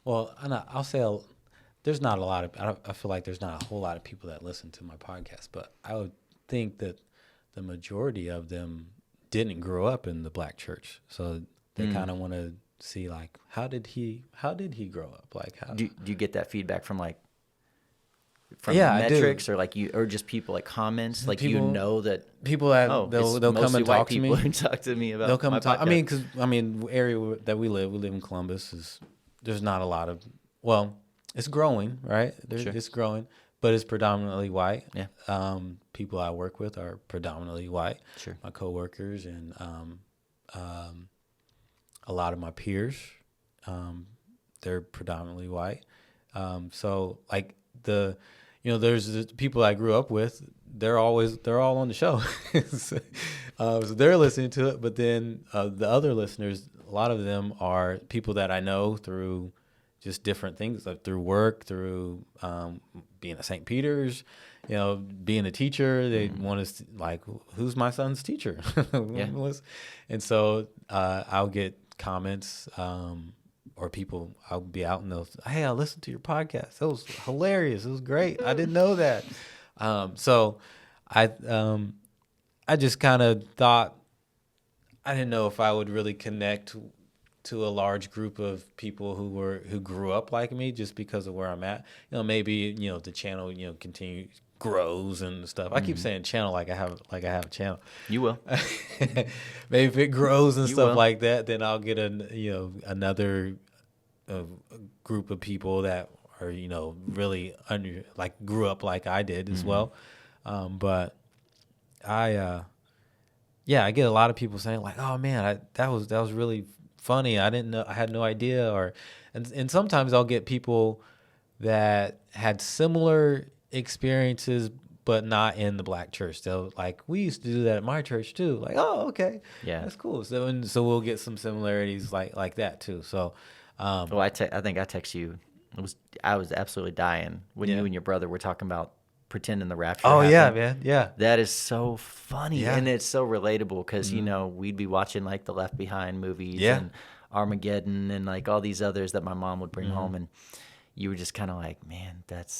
well, I'll say there's not a lot of, I feel like there's not a whole lot of people that listen to my podcast, but I would think that the majority of them didn't grow up in the black church. So they kind of want to see like, how did he grow up? Like, how Do you get that feedback from like, I metrics do. or like or just people like comments, like People- you know that people that it's they'll come mostly and white talk to me. people who talk to me about They'll come my and talk. podcast. Because the area that we live in Columbus, there's not a lot of, well, it's growing, right? Sure. It's growing, but it's predominantly white. Yeah. People I work with are predominantly white. Sure. My coworkers and a lot of my peers, they're predominantly white. So like there's the people I grew up with. They're all on the show, so they're listening to it. But then the other listeners, a lot of them are people that I know through just different things, like through work, through being at St. Peter's, being a teacher. They want us to, like, who's my son's teacher? And so I'll get comments. Or people, I'll be out and they'll say, hey, I listened to your podcast. That was hilarious. It was great. I didn't know that. So I just kind of thought, I didn't know if I would really connect to a large group of people who grew up like me just because of where I'm at. Maybe, the channel, grows and stuff. I keep saying channel like I have a channel. You will. Maybe if it grows and You stuff will. like that, then I'll get another group of people that are really grew up like I did as well. But I get a lot of people saying like, oh man, that was really funny. I didn't know, I had no idea. And sometimes I'll get people that had similar experiences but not in the black church. They'll like, we used to do that at my church too. Like, oh, okay, Yeah. that's cool. So we'll get some similarities like that too. So Well, I think I text you. I was absolutely dying when you and your brother were talking about pretending the rapture. oh yeah, happened. man, yeah. That is so funny, Yeah. and it's so relatable because we'd be watching like the Left Behind movies Yeah. and Armageddon and like all these others that my mom would bring home, and you were just kind of like, man, that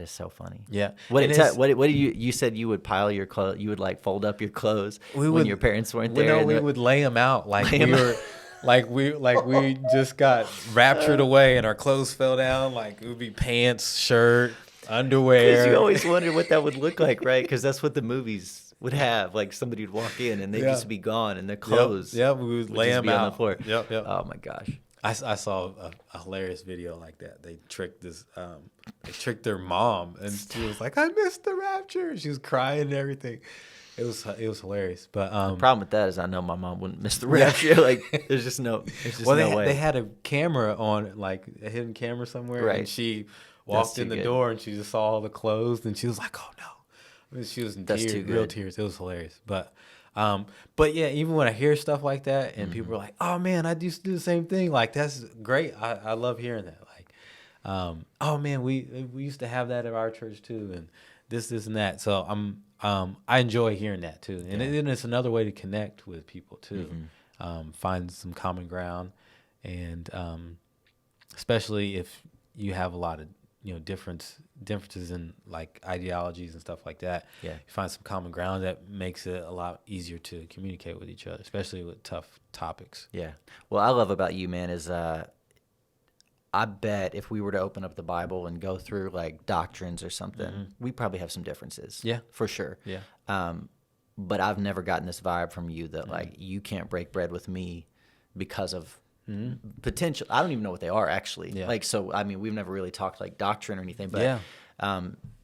is so funny. Yeah. What And do you said you would pile your clothes? You would like fold up your clothes when your parents weren't there. We would lay them out like we were. Like we just got raptured away and our clothes fell down. Like it would be pants, shirt, underwear. Because you always wondered what that would look like, right? Because that's what the movies would have. Like somebody would walk in and they'd just be gone and their clothes. Yep, we would lay just them be out on the floor. Yep. Oh my gosh. I saw a hilarious video like that. They tricked they tricked their mom, and she was like, "I missed the rapture." She was crying and everything. It was hilarious. But The problem with that is I know my mom wouldn't miss the rapture. Like there's just no way. They had a camera on, like a hidden camera somewhere, Right. and she walked too in the good. door and she just saw all the clothes and she was like, "Oh no!" I mean, she was in That's tears, too real good. tears. It was hilarious. But yeah, even when I hear stuff like that and people are like, "Oh man, I used to do the same thing," like that's great. I love hearing that. Like, oh man, we used to have that at our church too, and this and that. So I enjoy hearing that too, and it's another way to connect with people too, find some common ground, and especially if you have a lot of differences in like ideologies and stuff like that. Yeah. You find some common ground that makes it a lot easier to communicate with each other, especially with tough topics. Yeah. What I love about you, man, is I bet if we were to open up the Bible and go through like doctrines or something, we probably have some differences. Yeah. For sure. Yeah. but I've never gotten this vibe from you that like you can't break bread with me because of potential. I don't even know what they are actually. Yeah. Like, so, I mean, we've never really talked like doctrine or anything, but, Yeah.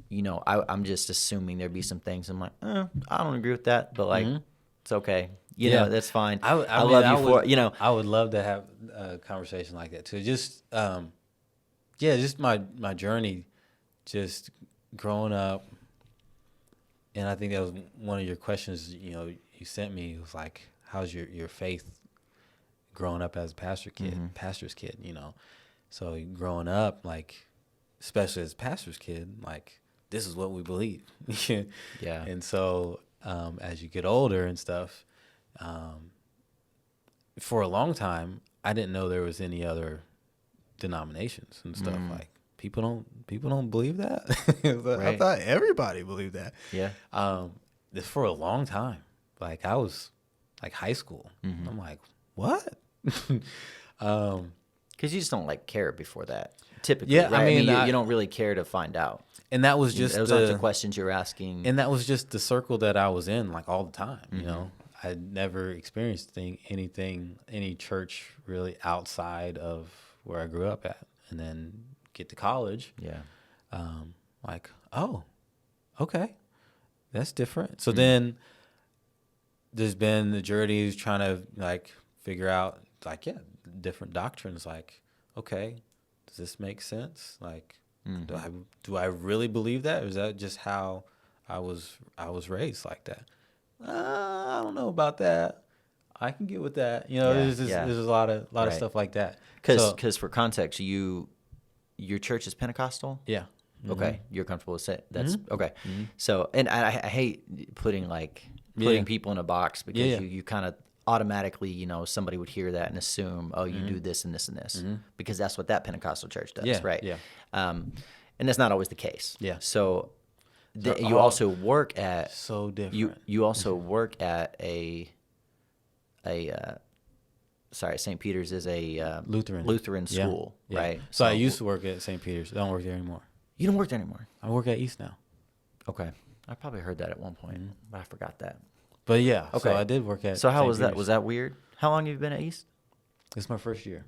you know, I'm just assuming there'd be some things I'm like, I don't agree with that, but like, it's okay. You know, that's fine. I mean, love you for, you know. I would love to have a conversation like that too. Just, just my journey, just growing up. And I think that was one of your questions, you know, you sent me. It was like, how's your faith growing up as a pastor's kid, you know? So growing up, like, especially as a pastor's kid, like, this is what we believe. Yeah. And so as you get older and stuff, for a long time, I didn't know there was any other denominations and stuff. Like, people don't believe that. I thought everybody believed that. Yeah. For a long time, like I was like high school. I'm like, what? Because you just don't like care before that. Typically, Yeah, right? I mean, you don't really care to find out. And that was just those aren't the questions you're asking. And that was just the circle that I was in, like all the time. You know, I never experienced any church really outside of where I grew up at, and then get to college. Yeah. Like, oh, okay, that's different. So then there's been the journey of trying to like figure out like, different doctrines. Like, okay, does this make sense? Like, do I really believe that? Or is that just how I was raised like that? I don't know about that. I can get with that. You know, there's a lot of stuff like that. Because for context, your church is Pentecostal? Yeah. Okay, you're comfortable with it. That's okay. So, and I hate putting people in a box because you kind of automatically, you know, somebody would hear that and assume, oh, you do this and this and this, because that's what that Pentecostal church does, right? Yeah. And that's not always the case. Yeah. So you also work at so different. You also work at St. Peter's is a Lutheran school, right? So I used to work at St. Peter's. I don't work there anymore. You don't work there anymore? I work at East now. Okay. I probably heard that at one point, but I forgot that. But yeah, okay. So I did work at So how St. was that? Peter's. Was that weird? How long have you been at East? It's my first year.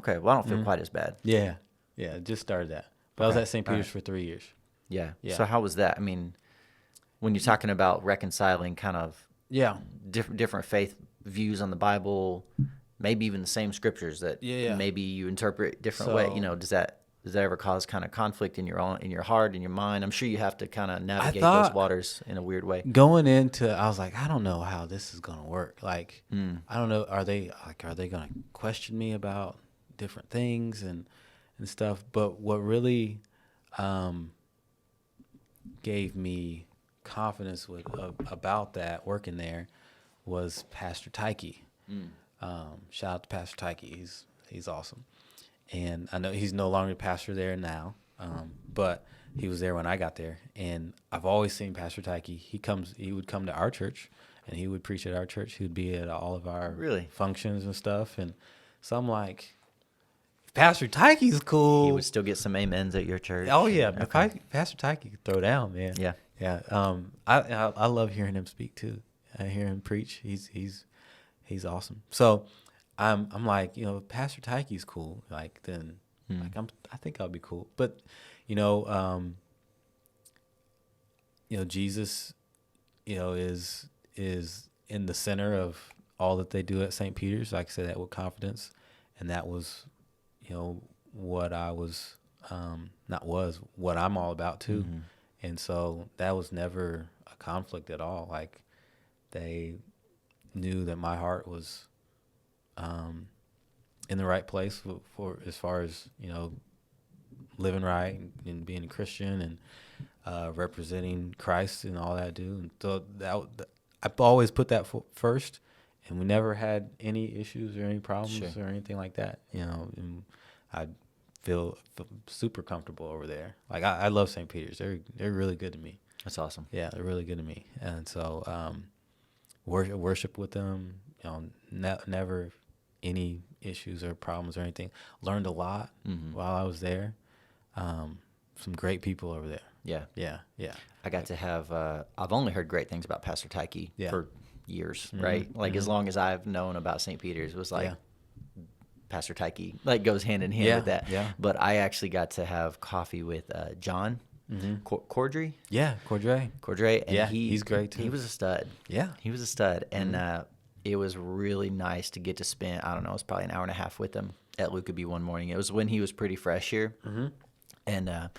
Okay. Well, I don't feel quite as bad. Yeah. Yeah, just started that. But I was at St. Peter's for 3 years. Yeah. So how was that? I mean, when you're talking about reconciling kind of different faith views on the Bible, maybe even the same scriptures that maybe you interpret different way, you know, does that ever cause kind of conflict in your heart, in your mind? I'm sure you have to kind of navigate those waters in a weird way. Going into, I was like, I don't know how this is gonna work. Like, I don't know, are they gonna question me about different things and stuff? But what really gave me confidence about that working there was Pastor Tyke. Shout out to Pastor Tyke. He's awesome. And I know he's no longer pastor there now, but he was there when I got there. And I've always seen Pastor Tyke. He would come to our church, and he would preach at our church. He would be at all of our functions and stuff. And so I'm like, Pastor Tyke's cool. He would still get some amens at your church. Oh yeah, Pastor Tyke could throw down, man. Yeah. I love hearing him speak too. I hear him preach. He's awesome. So I'm like, you know, Pastor Tyke's cool. Like then, like I think I'll be cool. But, you know, Jesus, you know, is in the center of all that they do at St. Peter's. Like I said that with confidence, and that was, you know, what I was, what I'm all about too. And so that was never a conflict at all. Like they knew that my heart was in the right place for as far as, you know, living right and being a Christian and representing Christ and all that I do. And so I've always put that first, and we never had any issues or any problems or anything like that. You know, and I feel super comfortable over there. Like I love St. Peter's. They're really good to me. That's awesome. Yeah, they're really good to me. And so worship with them. You know, never any issues or problems or anything. Learned a lot while I was there. Some great people over there. Yeah. Yeah. I got to have, I've only heard great things about Pastor Tyke for years, right? Like as long as I've known about St. Peter's, was like Pastor Tyke, like goes hand in hand with that. Yeah. But I actually got to have coffee with John Cordry. Yeah, Cordray, and he's great too. He was a stud. Yeah. He was a stud, and it was really nice to get to spend, I don't know, it was probably an hour and a half with him at Lukaby one morning. It was when he was pretty fresh here, and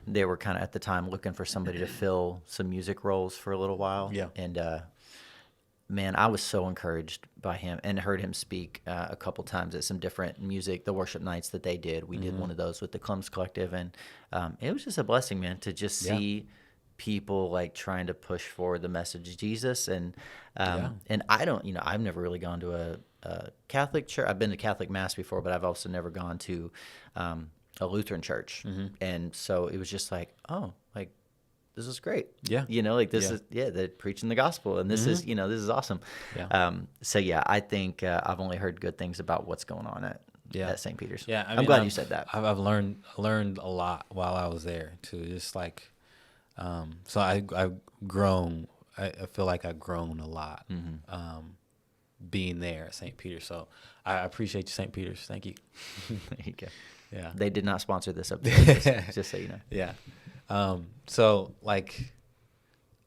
they were kind of at the time looking for somebody to fill some music roles for a little while. Yeah. And man, I was so encouraged by him and heard him speak a couple times at some different the worship nights that they did. We did one of those with the Clums Collective, and it was just a blessing, man, to just see people like trying to push forward the message of Jesus. And I don't, I've never really gone to a Catholic church. I've been to Catholic Mass before, but I've also never gone to a Lutheran church. And so it was just like, oh, like, this is great. Yeah. Like this is, they're preaching the gospel, and this is, this is awesome. Yeah. So yeah, I think I've only heard good things about what's going on at St. Peter's. Yeah. I'm glad you said that. I've learned a lot while I was there too. Just like, so I've grown, I feel like I've grown a lot, being there at St. Peter's. So I appreciate you, St. Peter's. Thank you. There you go. Yeah. They did not sponsor this episode, just so you know. Yeah. So like,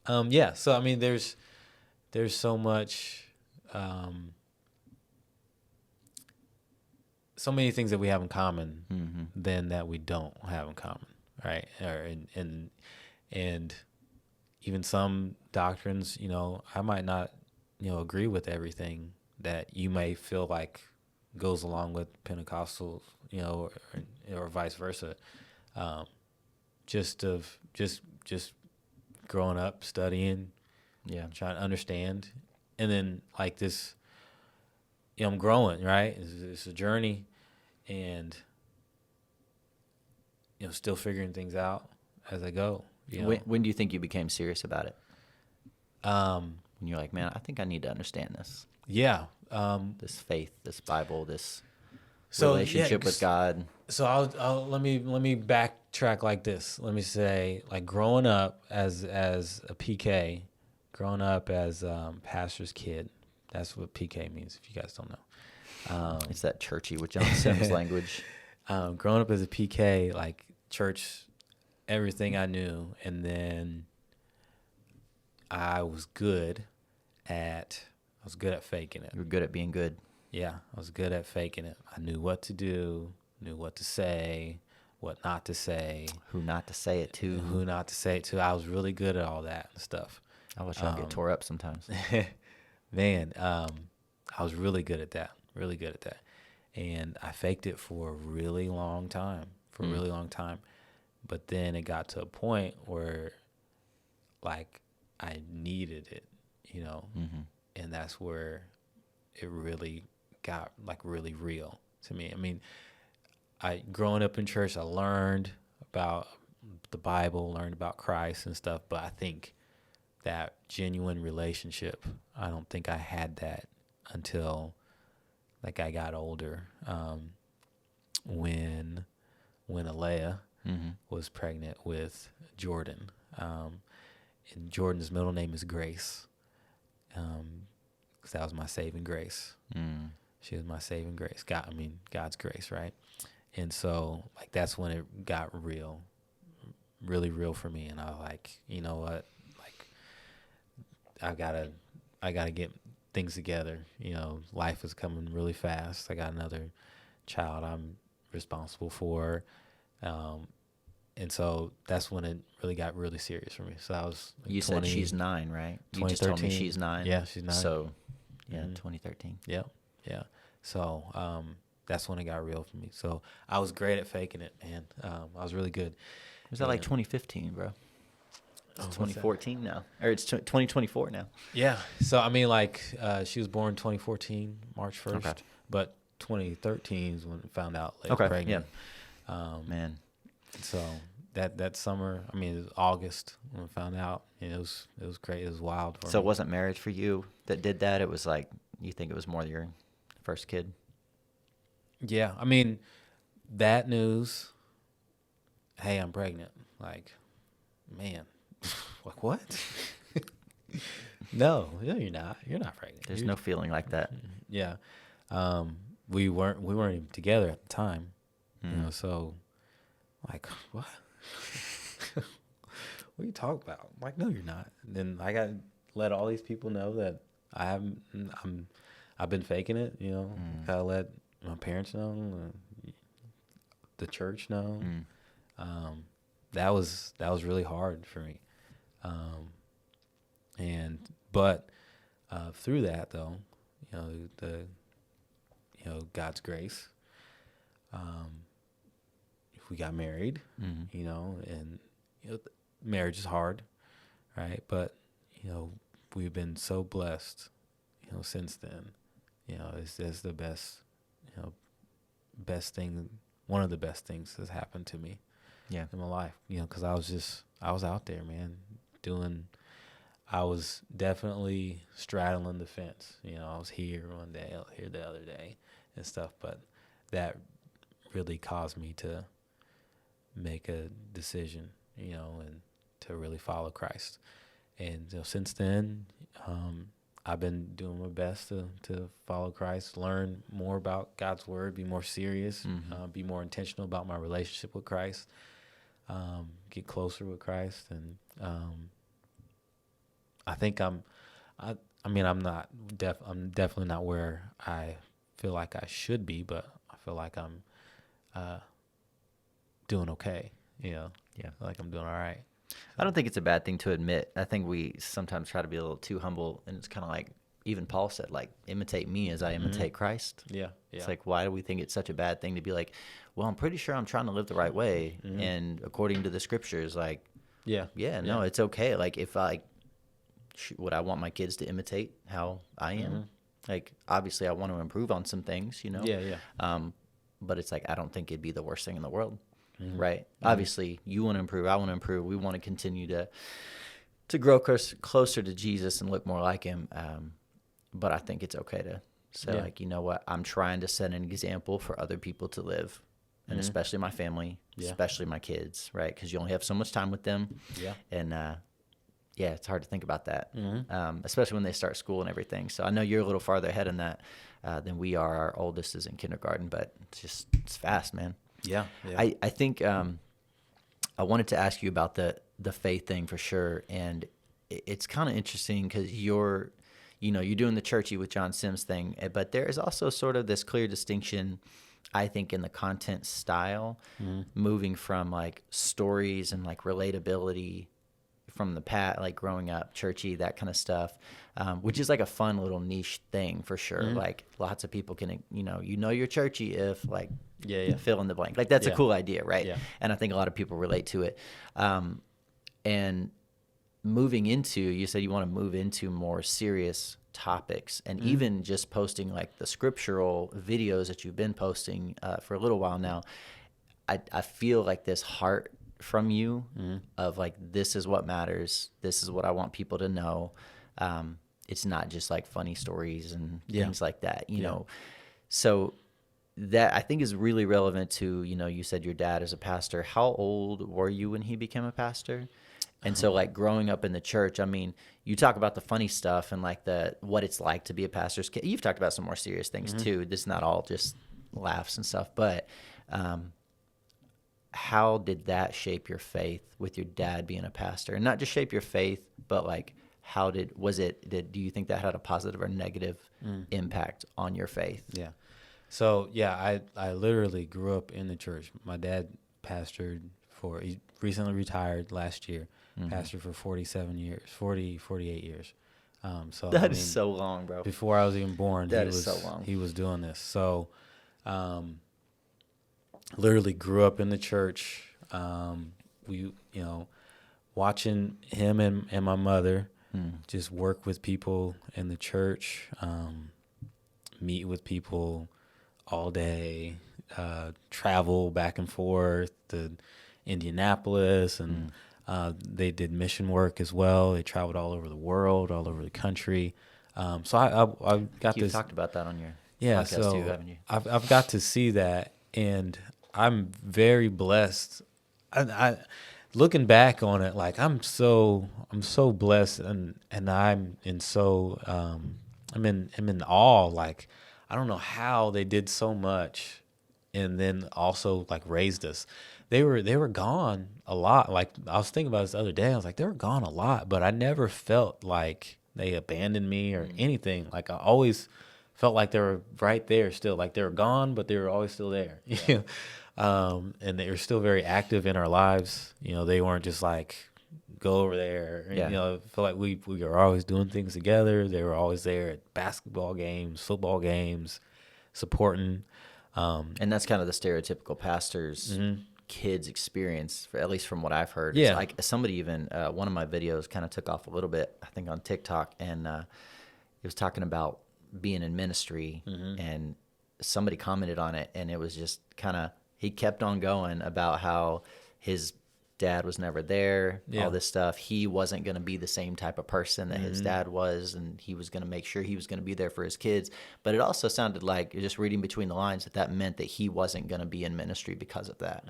so I mean, there's so much, so many things that we have in common than that we don't have in common. Right. And even some doctrines, I might not, agree with everything that you may feel like goes along with Pentecostals, or vice versa. Just growing up, studying, trying to understand, and then like this, I'm growing, right? It's a journey, and still figuring things out as I go. When do you think you became serious about it? When you're like, man, I think I need to understand this. Yeah. This faith, this Bible, this relationship with God. So I'll let me backtrack like this. Let me say, like, growing up as a PK, growing up as pastor's kid. That's what PK means, if you guys don't know. It's that churchy with John Sims language. Growing up as a PK, like church, everything I knew, and then I was good at faking it. You were good at being good. Yeah, I was good at faking it. I knew what to do, knew what to say, what not to say. Who not to say it to. Who not to say it to. I was really good at all that stuff. I watch y'all get tore up sometimes. Man, I was really good at that. And I faked it for a really long time. But then it got to a point where, like, I needed it, and that's where it really got, like, really real to me. I mean, growing up in church, I learned about the Bible, learned about Christ and stuff, but I think that genuine relationship, I don't think I had that until, like, I got older, when Alea was pregnant with Jordan. And Jordan's middle name is Grace, because that was my saving grace. She was my saving grace. God's grace, right? And so, like, that's when it got real, really real for me. And I was like, you know what? Like, I gotta get things together. Life is coming really fast. I got another child I'm responsible for. And so that's when it really got really serious for me. So I was like, you said she's 9, right? You just told me she's 9. Yeah, she's 9. So, 2013. Yeah. So that's when it got real for me. So I was great at faking it, man. I was really good. Was that like 2015, bro? It's 2014 now. Or it's 2024 now. Yeah. So, I mean, like, she was born 2014, March 1st. Okay. But 2013 is when I found out pregnant. Yeah. Man. So that summer, I mean, it was August when I found out. And it was great. It was wild for me. So it wasn't marriage for you that did that? It was like, you think it was more your first kid? Yeah. I mean, that news, hey, I'm pregnant. Like, man, like what? No, you're not. You're not pregnant. There's no feeling like that. Yeah. We weren't even together at the time. You know, so like what? What are you talking about? I'm like, no, you're not. And then I got to let all these people know that I've been faking it. You know, gotta let my parents know, the church know. That was really hard for me. But through that though, God's grace. We got married, and marriage is hard, right? But we've been so blessed, since then. It's the best, best thing. One of the best things that's happened to me, in my life. Because I was out there, man, I was definitely straddling the fence. I was here one day, here the other day, and stuff. But that really caused me to make a decision, and to really follow Christ. And since then, I've been doing my best to follow Christ, learn more about God's word, be more serious, be more intentional about my relationship with Christ, get closer with Christ. And I think I'm definitely not where I feel like I should be, but I feel like I'm doing okay. Like I'm doing all right. I don't think it's a bad thing to admit. I think we sometimes try to be a little too humble, and it's kind of like even Paul said, like, imitate me as I imitate Christ. Yeah. It's like, why do we think it's such a bad thing to be like, well, I'm pretty sure I'm trying to live the right way, and according to the scriptures, like, no, it's okay. Like, if would I want my kids to imitate how I am? Like, obviously, I want to improve on some things, but it's like, I don't think it'd be the worst thing in the world. Right. Obviously, you want to improve. I want to improve. We want to continue to grow closer to Jesus and look more like him. But I think it's okay to say, like, you know what? I'm trying to set an example for other people to live, and especially my family, especially my kids, right? Because you only have so much time with them. Yeah. And, it's hard to think about that, especially when they start school and everything. So I know you're a little farther ahead in that than we are. Our oldest is in kindergarten, but it's fast, man. Yeah. I think I wanted to ask you about the faith thing for sure, and it's kind of interesting because you're doing the churchy with John Sims thing, but there is also sort of this clear distinction, I think, in the content style, moving from like stories and like relatability from the past, like growing up, churchy, that kind of stuff, which is like a fun little niche thing for sure. Like lots of people can, you're churchy if like, fill in the blank. Like that's a cool idea, right? Yeah. And I think a lot of people relate to it. And moving into, you said you want to move into more serious topics, and even just posting like the scriptural videos that you've been posting for a little while now, I feel like this heart from you of like, this is what matters. This is what I want people to know. It's not just like funny stories and things like that, you know? So that I think is really relevant to, you said your dad is a pastor. How old were you when he became a pastor? And so like growing up in the church, I mean, you talk about the funny stuff and like what it's like to be a pastor's kid. You've talked about some more serious things too. This is not all just laughs and stuff, but how did that shape your faith with your dad being a pastor? And not just shape your faith, but like do you think that had a positive or negative impact on your faith? Yeah. So I literally grew up in the church. My dad pastored he recently retired last year, pastored for 48 years. So that is so long, bro. Before I was even born, so long. He was doing this. So, literally grew up in the church. We, watching him and my mother just work with people in the church, meet with people all day, travel back and forth to Indianapolis, and they did mission work as well. They traveled all over the world, all over the country. So I got You've talked about that on your podcast so too, haven't you? I've got to see that, and I'm very blessed. I looking back on it, like I'm so blessed, and I'm in awe. Like I don't know how they did so much, and then also like raised us. They were gone a lot. Like I was thinking about this the other day. I was like, they were gone a lot, but I never felt like they abandoned me or anything. Like I always felt like they were right there still. Like they were gone, but they were always still there. Yeah. And they were still very active in our lives. You know, they weren't just like go over there. Yeah. You know, I feel like we were always doing things together. They were always there at basketball games, football games, supporting. And that's kind of the stereotypical pastor's kids experience, at least from what I've heard. Yeah. It's like somebody even, one of my videos kind of took off a little bit, I think on TikTok, and it was talking about being in ministry, and somebody commented on it, and it was just kind of, he kept on going about how his dad was never there, all this stuff. He wasn't going to be the same type of person that his dad was, and he was going to make sure he was going to be there for his kids. But it also sounded like, just reading between the lines, that meant that he wasn't going to be in ministry because of that.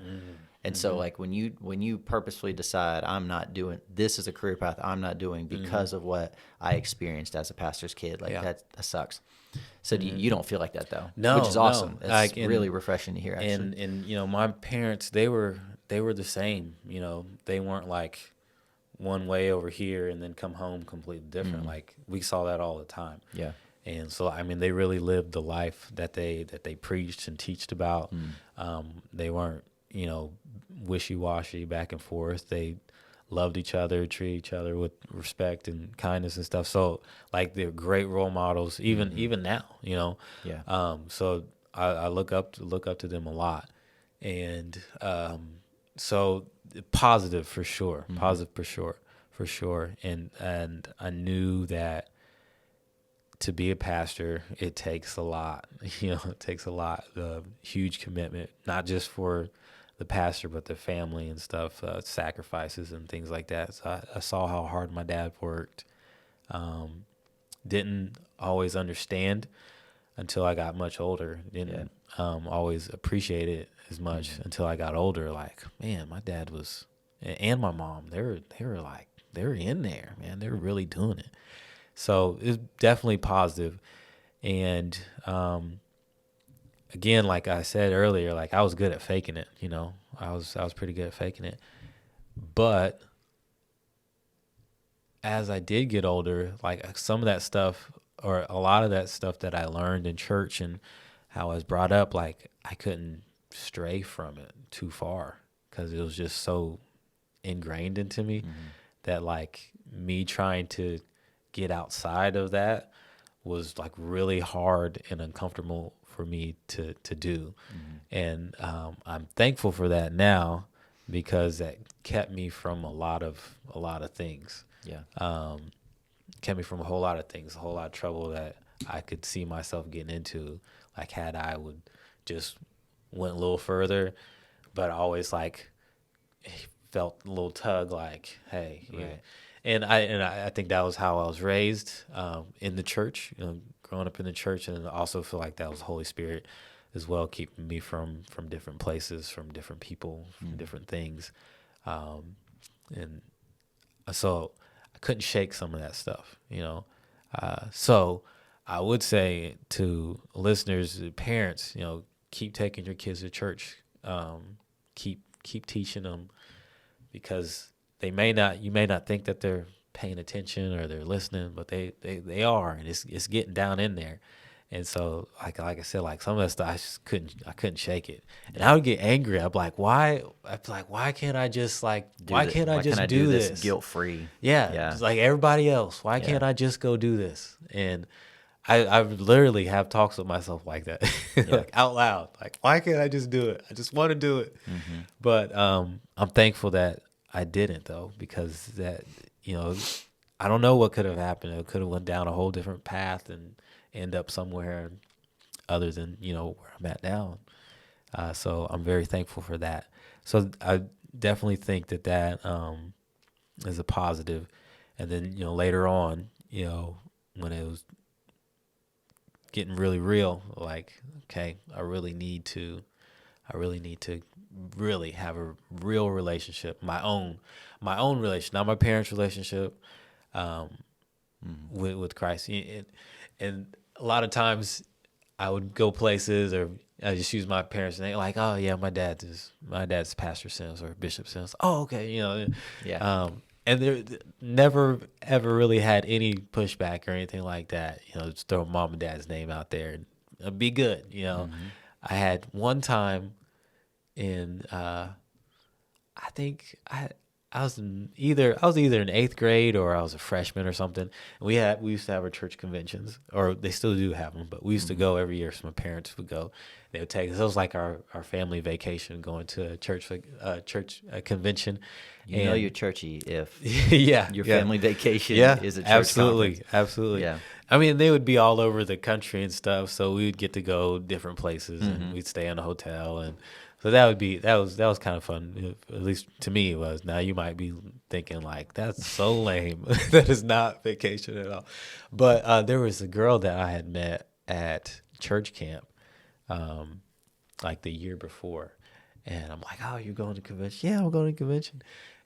And so like when you purposefully decide, I'm not doing this as a career path, I'm not doing because of what I experienced as a pastor's kid, like that sucks. So you don't feel like that though? No, which is awesome. no. It's really refreshing to hear. Actually, And you know, my parents, they were the same. You know, they weren't like one way over here and then come home completely different. Like we saw that all the time. Yeah. And so I mean, they really lived the life that they preached and teached about. They weren't, you know, wishy-washy back and forth. They loved each other, treated each other with respect and kindness and stuff. So like they're great role models, even now, you know. Yeah. So I look up to them a lot, and so positive for sure, positive for sure, and I knew that to be a pastor, it takes a lot. You know, it takes a lot, huge commitment, not just for the pastor, but the family and stuff, sacrifices and things like that. So I saw how hard my dad worked. Didn't always understand until I got much older. Didn't always appreciate it as much until I got older. Like, man, my dad was, and my mom, they were in there, man. They were really doing it. So it's definitely positive. And again, like I said earlier, like I was good at faking it, you know. I was pretty good at faking it. But as I did get older, like some of that stuff, or a lot of that stuff that I learned in church and how I was brought up, like I couldn't stray from it too far because it was just so ingrained into me that like me trying to get outside of that was like really hard and uncomfortable for me to do. And I'm thankful for that now because that kept me from a lot of things. Yeah. Kept me from a whole lot of things, a whole lot of trouble that I could see myself getting into. Like had I would just went a little further, but I always like felt a little tug like, hey, Right. yeah. And I think that was how I was raised in the church, you know, growing up in the church, and I also feel like that was the Holy Spirit as well, keeping me from different places, from different people, from different things, and so I couldn't shake some of that stuff, you know. So I would say to listeners, parents, you know, keep taking your kids to church, keep teaching them, because you may not think that they're paying attention or they're listening, but they are, and it's getting down in there. And so like I said, like some of that stuff I couldn't shake it. And I would get angry. I'd be like, why can't I just do this guilt free? Yeah. Just like everybody else. Why can't I just go do this? And I literally have talks with myself like that, like out loud. Like, why can't I just do it? I just want to do it. But I'm thankful that I didn't, though, because that, you know, I don't know what could have happened. It could have went down a whole different path and end up somewhere other than, you know, where I'm at now. So I'm very thankful for that. So I definitely think that is a positive. And then, you know, later on, you know, when it was getting really real, like, okay, I really need to I really need to really have a real relationship, my own relationship, not my parents' relationship, with Christ. And a lot of times I would go places or I just use my parents' name, like, oh yeah, my dad's Pastor Sims or Bishop Sims. Oh, okay, Yeah. And there never ever really had any pushback or anything like that. Just throw mom and dad's name out there and it'd be good. I had one time in I think I was either in eighth grade or I was a freshman or something. And we used to have our church conventions, or they still do have them, but we used to go every year. So my parents would go. They would take us. It was like our family vacation, going to a church convention. You're churchy if your family vacation is a church absolutely. Conference. Yeah. I mean, they would be all over the country and stuff, so we would get to go different places and we'd stay in a hotel, and so that was kind of fun. At least to me it was. Now you might be thinking like, that's so lame. That is not vacation at all. But there was a girl that I had met at church camp, like the year before, and I'm like, oh, you're going to convention? Yeah, I'm going to convention.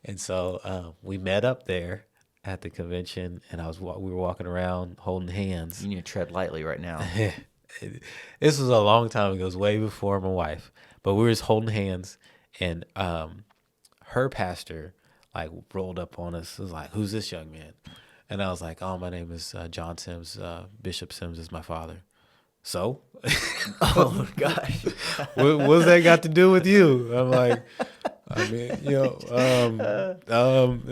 And so we met up there at the convention, and we were walking around holding hands. You need to tread lightly right now. This was a long time ago. It was way before my wife, but we were just holding hands, and her pastor like rolled up on us. It was like, "Who's this young man?" And I was like, "Oh, my name is John Sims. Bishop Sims is my father." So, Oh gosh, what's that got to do with you? I'm like, I mean, like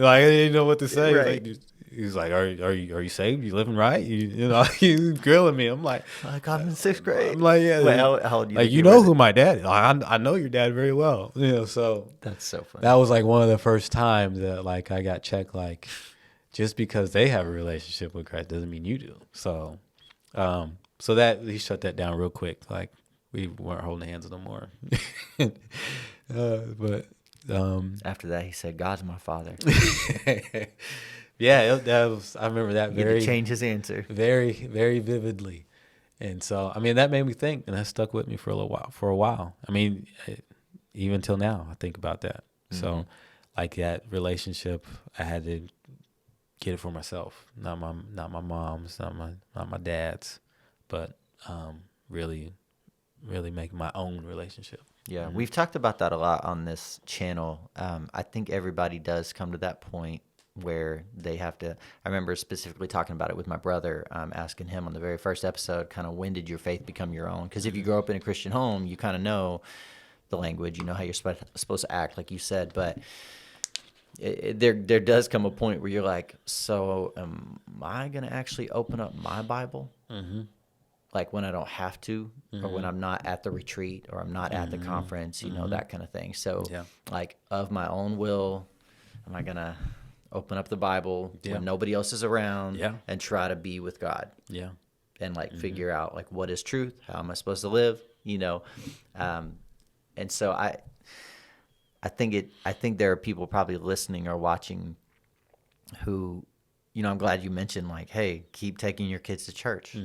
I didn't know what to say. Right. Like, he's like, are you saved? You living right? He's grilling me. I'm like I'm in sixth grade. I'm like, yeah. Wait, how old do you like, think you know who my dad is? Like, I know your dad very well. So That's so funny. that was like one of the first times that like I got checked. Like, just because they have a relationship with Christ doesn't mean you do. So, so that he shut that down real quick. Like, we weren't holding hands no more. But After that, he said, "God's my father." yeah, that was. I remember that He had very to change his answer. very, very vividly. And so, I mean, that made me think, and that stuck with me for a while. I mean, even till now, I think about that. So, like, that relationship, I had to get it for myself, not my mom's, not my dad's, but really make my own relationship. Yeah, we've talked about that a lot on this channel. I think everybody does come to that point where they have to. I remember specifically talking about it with my brother, asking him on the very first episode, kind of, when did your faith become your own? Because if you grow up in a Christian home, you kind of know the language, you know how you're supposed to act, like you said. But there does come a point where you're like, so am I going to actually open up my Bible? Like when I don't have to, or when I'm not at the retreat, or I'm not at the conference, that kind of thing. So, like, of my own will, am I going to open up the Bible when nobody else is around and try to be with God? Yeah. And like figure out like what is truth? How am I supposed to live? And so I think there are people probably listening or watching who, I'm glad you mentioned like, hey, keep taking your kids to church.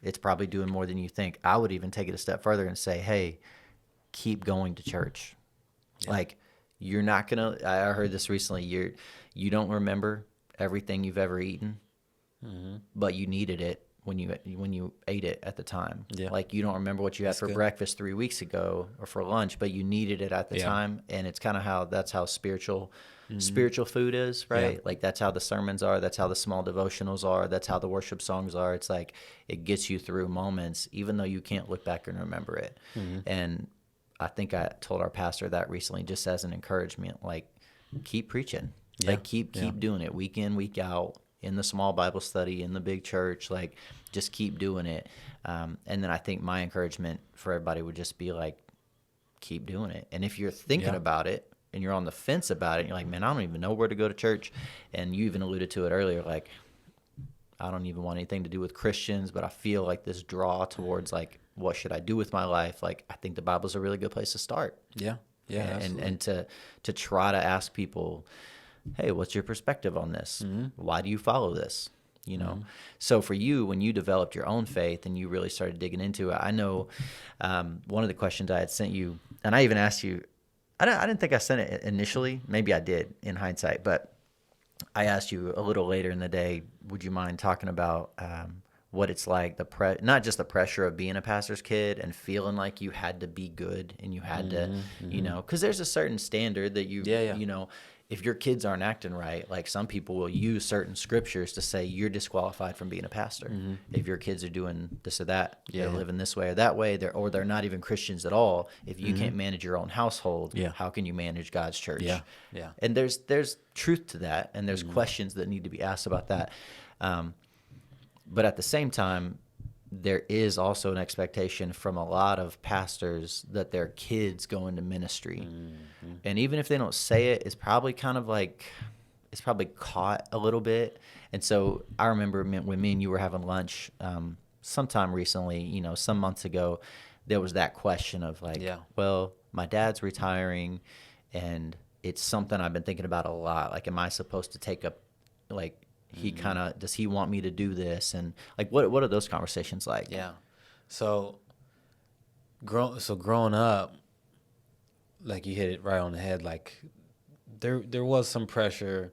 It's probably doing more than you think. I would even take it a step further and say, hey, keep going to church. Like, you're not going to, I heard this recently, you don't remember everything you've ever eaten, but you needed it when you ate it at the time. Like, you don't remember what you had for breakfast 3 weeks ago or for lunch, but you needed it at the time. And it's kind of that's how spiritual food is, right? Like, that's how the sermons are. That's how the small devotionals are. That's how the worship songs are. It's like, it gets you through moments, even though you can't look back and remember it. And I think I told our pastor that recently, just as an encouragement, like, keep preaching, like keep doing it week in, week out, in the small Bible study, in the big church, like, just keep doing it. And then I think my encouragement for everybody would just be like, keep doing it. And if you're thinking about it and you're on the fence about it, and you're like, man, I don't even know where to go to church. And you even alluded to it earlier, like, I don't even want anything to do with Christians, but I feel like this draw towards like, what should I do with my life? Like, I think the Bible's a really good place to start. And to try to ask people, hey, what's your perspective on this? Why do you follow this? So for you, when you developed your own faith and you really started digging into it, I know one of the questions I had sent you And I even asked you, I didn't think I sent it initially. Maybe I did in hindsight, but I asked you a little later in the day, would you mind talking about what it's like, not just the pressure of being a pastor's kid and feeling like you had to be good and you had to, because there's a certain standard that if your kids aren't acting right, like some people will use certain scriptures to say you're disqualified from being a pastor. If your kids are doing this or that, they're living this way or that way, they're not even Christians at all. If you can't manage your own household, how can you manage God's church? Yeah. And there's truth to that, and there's questions that need to be asked about that. But at the same time, there is also an expectation from a lot of pastors that their kids go into ministry. And even if they don't say it, it's probably kind of like, it's probably caught a little bit. And so I remember when me and you were having lunch sometime recently, some months ago, there was that question of like, well, my dad's retiring and it's something I've been thinking about a lot. Like, am I supposed to take up, like, does he want me to do this? And like, what are those conversations like? Yeah. So growing up, like you hit it right on the head. Like there was some pressure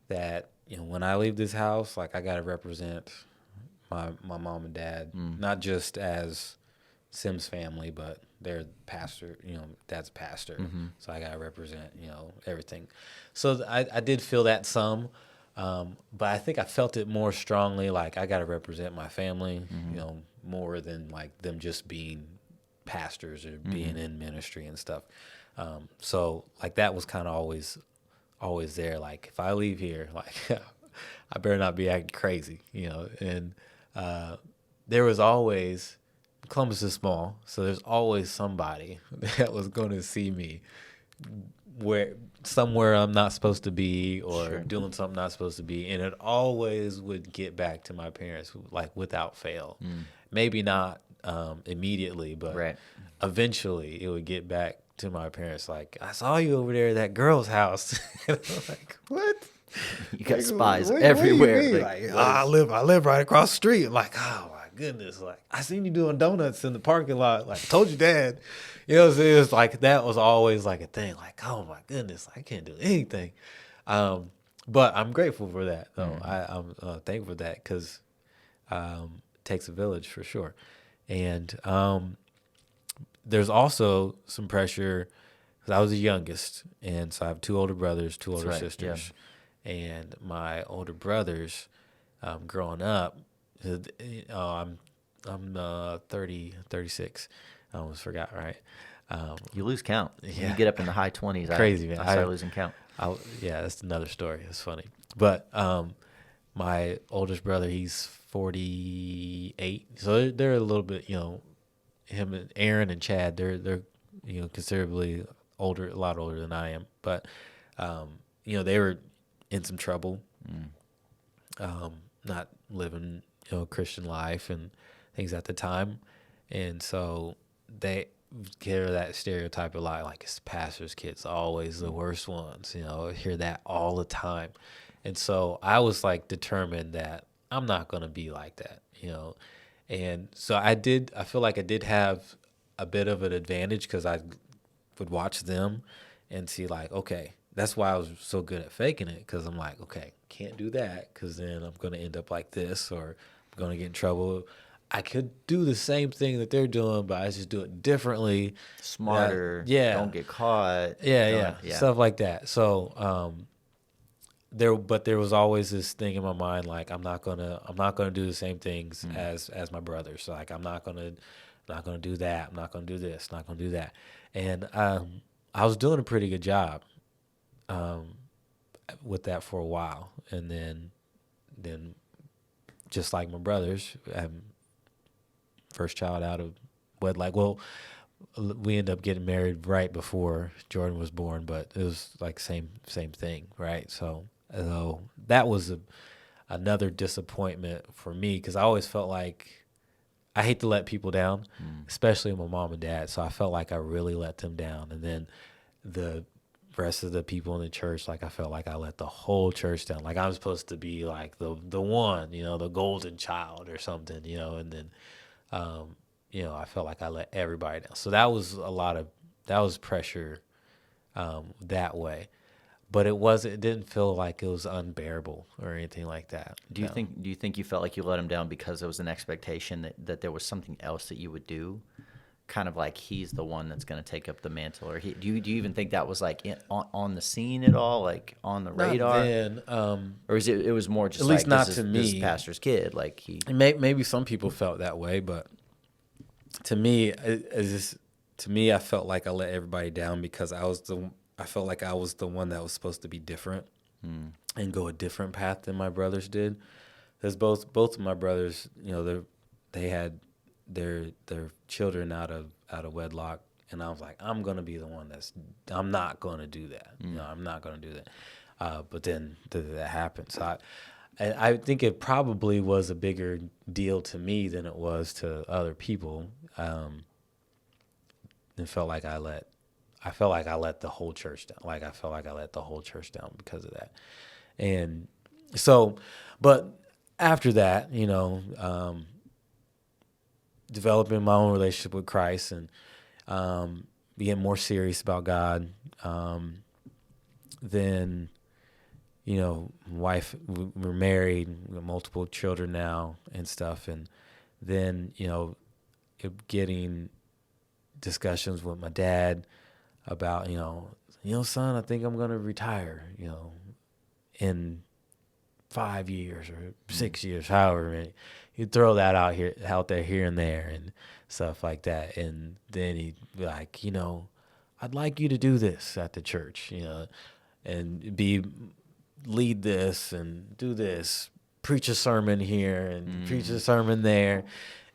that, when I leave this house, like I got to represent my mom and dad, not just as Sim's family, but they're pastor, dad's a pastor. So I got to represent, everything. So I did feel that some. But I think I felt it more strongly, like I got to represent my family, more than like them just being pastors or being in ministry and stuff. So like that was kind of always there. Like if I leave here, like I better not be acting crazy, and there was always, Columbus is small, so there's always somebody that was going to see me somewhere I'm not supposed to be, or doing something not supposed to be, and it always would get back to my parents, like without fail. Maybe not immediately, but eventually it would get back to my parents. Like, I saw you over there at that girl's house. And I'm like, what? You got spies everywhere. What do you mean? Like, I live right across the street. Like, oh my goodness! Like, I seen you doing donuts in the parking lot. Like, told you, Dad. It was like that was always like a thing. Like, oh my goodness, I can't do anything. But I'm grateful for that, though. I'm thankful for that, because it takes a village for sure. And there's also some pressure, because I was the youngest, and so I have two older brothers, two older sisters. And my older brothers, growing up, I'm 36. I almost forgot, right? You lose count. Yeah. You get up in the high 20s. Crazy, man. I start losing count. That's another story. It's funny. But my oldest brother, he's 48. So they're a little bit, him and Aaron and Chad, they're considerably older, a lot older than I am. But, they were in some trouble, not living, Christian life and things at the time. And so they hear that stereotype a lot, like it's pastors' kids, always the worst ones, hear that all the time. And so I was like determined that I'm not going to be like that, And so I feel like I did have a bit of an advantage, because I would watch them and see like, okay, that's why I was so good at faking it, because I'm like, okay, can't do that, because then I'm going to end up like this, or I'm going to get in trouble. I could do the same thing that they're doing, but I just do it differently. Smarter. Don't get caught. Yeah. Stuff like that. So there was always this thing in my mind, like I'm not gonna do the same things as my brothers. So like I'm not gonna do that. I'm not gonna do this. Not gonna do that. And I was doing a pretty good job with that for a while, and then just like my brothers, first child out of wedlock. Well, we ended up getting married right before Jordan was born, but it was like same thing, right? So that was another disappointment for me, because I always felt like I hate to let people down, especially my mom and dad. So I felt like I really let them down, and then the rest of the people in the church, like I felt like I let the whole church down. Like I'm supposed to be like the one, the golden child or something, and then I felt like I let everybody down. So that was a lot of was pressure that way. But it didn't feel like it was unbearable or anything like that. Do you think you felt like you let him down because there was an expectation that there was something else that you would do? Kind of like he's the one that's going to take up the mantle, or do you even think that was like on the scene at all, like on the radar? Not then, or is it was more just at like least not this to is me. this pastor's kid, like he maybe some people felt that way, but to me, I felt like I let everybody down because I felt like I was the one that was supposed to be different and go a different path than my brothers did. Because both of my brothers, they had their children out of wedlock, and I was like, I'm gonna be the one I'm not gonna do that. I'm not gonna do that. But then that happened. So I think it probably was a bigger deal to me than it was to other people. It felt like I let the whole church down. Like I felt like I let the whole church down because of that. And so, but after that, developing my own relationship with Christ and being more serious about God, then, wife, we're married, we have multiple children now and stuff. And then, getting discussions with my dad about, son, I think I'm going to retire, in 5 years or 6 years, however many. He'd throw that out there here and there and stuff like that. And then he'd be like, I'd like you to do this at the church, and lead this and do this, preach a sermon here and preach a sermon there.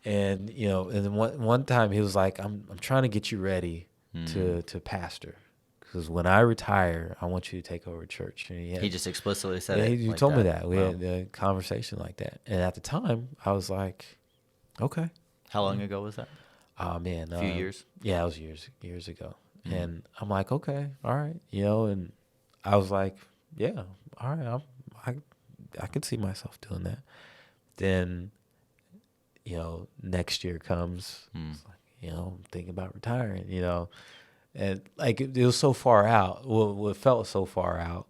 And, and then one time he was like, I'm trying to get you ready to pastor. Because when I retire, I want you to take over church. And he just explicitly said it. He like told that. me that. We Wow. had a conversation like that. And at the time, I was like, okay. How long ago was that? Oh, man. A few years? Yeah, it was years ago. And I'm like, okay, all right. And I was like, yeah, all right. I could see myself doing that. Then, next year comes. It's like, I'm thinking about retiring, And like it was so far out. Well, it felt so far out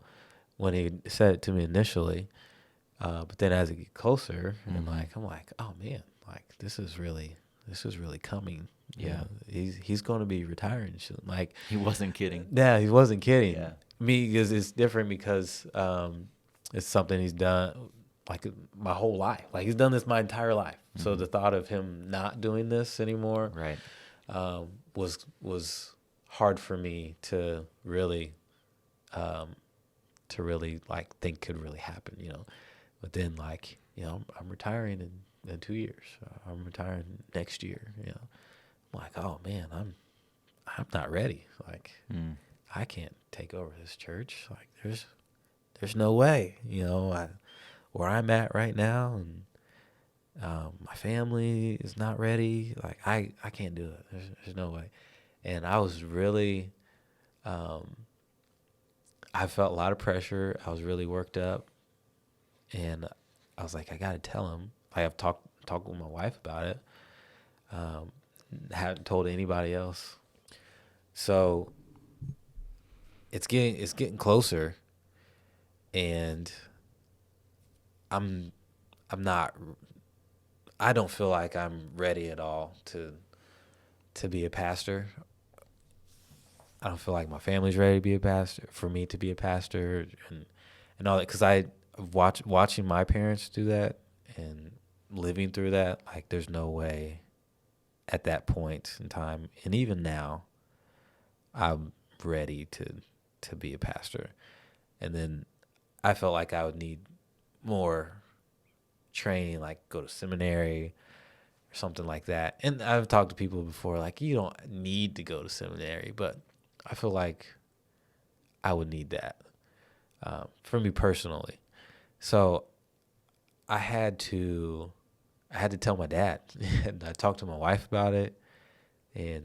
when he said it to me initially. But then as it get closer, and I'm like, oh man, like this is really coming. Yeah. He's going to be retiring soon. Like He wasn't kidding. yeah, he wasn't kidding. Yeah. Me, because it's different because it's something he's done like my whole life. Like he's done this my entire life. So the thought of him not doing this anymore, Right. was hard for me to really like think could really happen, But then like, I'm retiring in 2 years. I'm retiring next year, I'm like, oh man, I'm not ready. Like I can't take over this church. Like there's no way, where I'm at right now, and my family is not ready. Like I can't do it. There's no way. And I was really, I felt a lot of pressure. I was really worked up, and I was like, I got to tell him. I've talked with my wife about it. Haven't told anybody else. So it's getting closer, and I don't feel like I'm ready at all to be a pastor. I don't feel like my family's ready to be a pastor, for me to be a pastor and all that, because I watching my parents do that and living through that, like there's no way at that point in time, and even now, I'm ready to be a pastor. And then I felt like I would need more training, like go to seminary or something like that. And I've talked to people before, like you don't need to go to seminary, but I feel like I would need that for me personally. So I had to tell my dad, and I talked to my wife about it,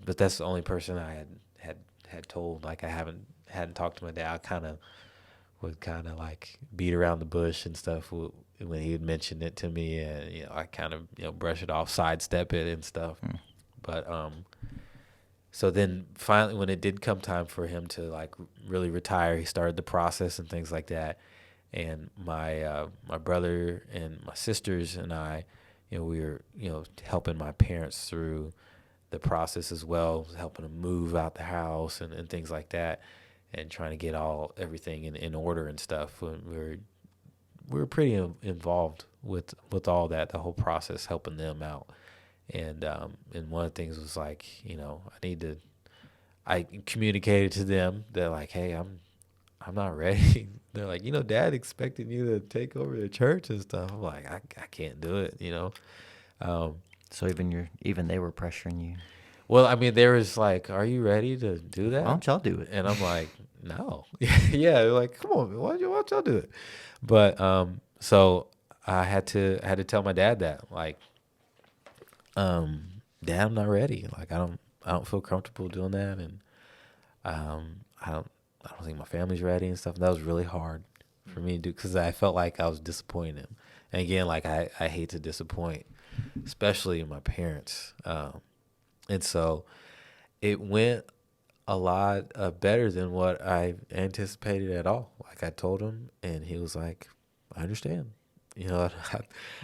but that's the only person I had told. Like I hadn't talked to my dad. I would like beat around the bush and stuff when he had mentioned it to me, and I kind of brush it off, sidestep it and stuff. But So then finally, when it did come time for him to like really retire, he started the process and things like that. And my brother and my sisters and I, we were helping my parents through the process as well, helping them move out the house and things like that, and trying to get everything in order and stuff. We were pretty involved with all that, the whole process, helping them out. And one of the things was like, I communicated to them that like, hey, I'm not ready. They're like, Dad expected you to take over the church and stuff. I'm like, I can't do it, So even they were pressuring you. Well, I mean, there was like, are you ready to do that? Why don't y'all do it? And I'm like, no. Yeah, like, come on, why don't y'all do it? But so I had to tell my dad that, like, Dad, I'm not ready. Like, I don't feel comfortable doing that, and I don't think my family's ready and stuff. And that was really hard for me to do because I felt like I was disappointing him. And again, like I hate to disappoint, especially my parents. And so it went a lot better than what I anticipated at all. Like I told him, and he was like, "I understand." Wow.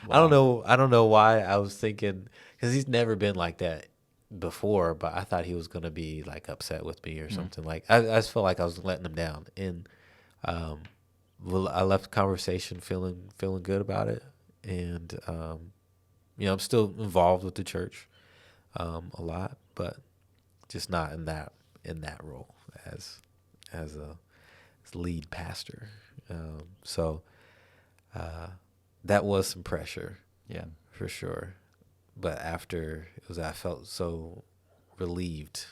I don't know why I was thinking, because he's never been like that before. But I thought he was gonna be like upset with me or something. Like I just felt like I was letting him down, and I left the conversation feeling good about it, and I'm still involved with the church. A lot, but just not in that role as lead pastor. So that was some pressure, Yeah, for sure. But after I felt so relieved,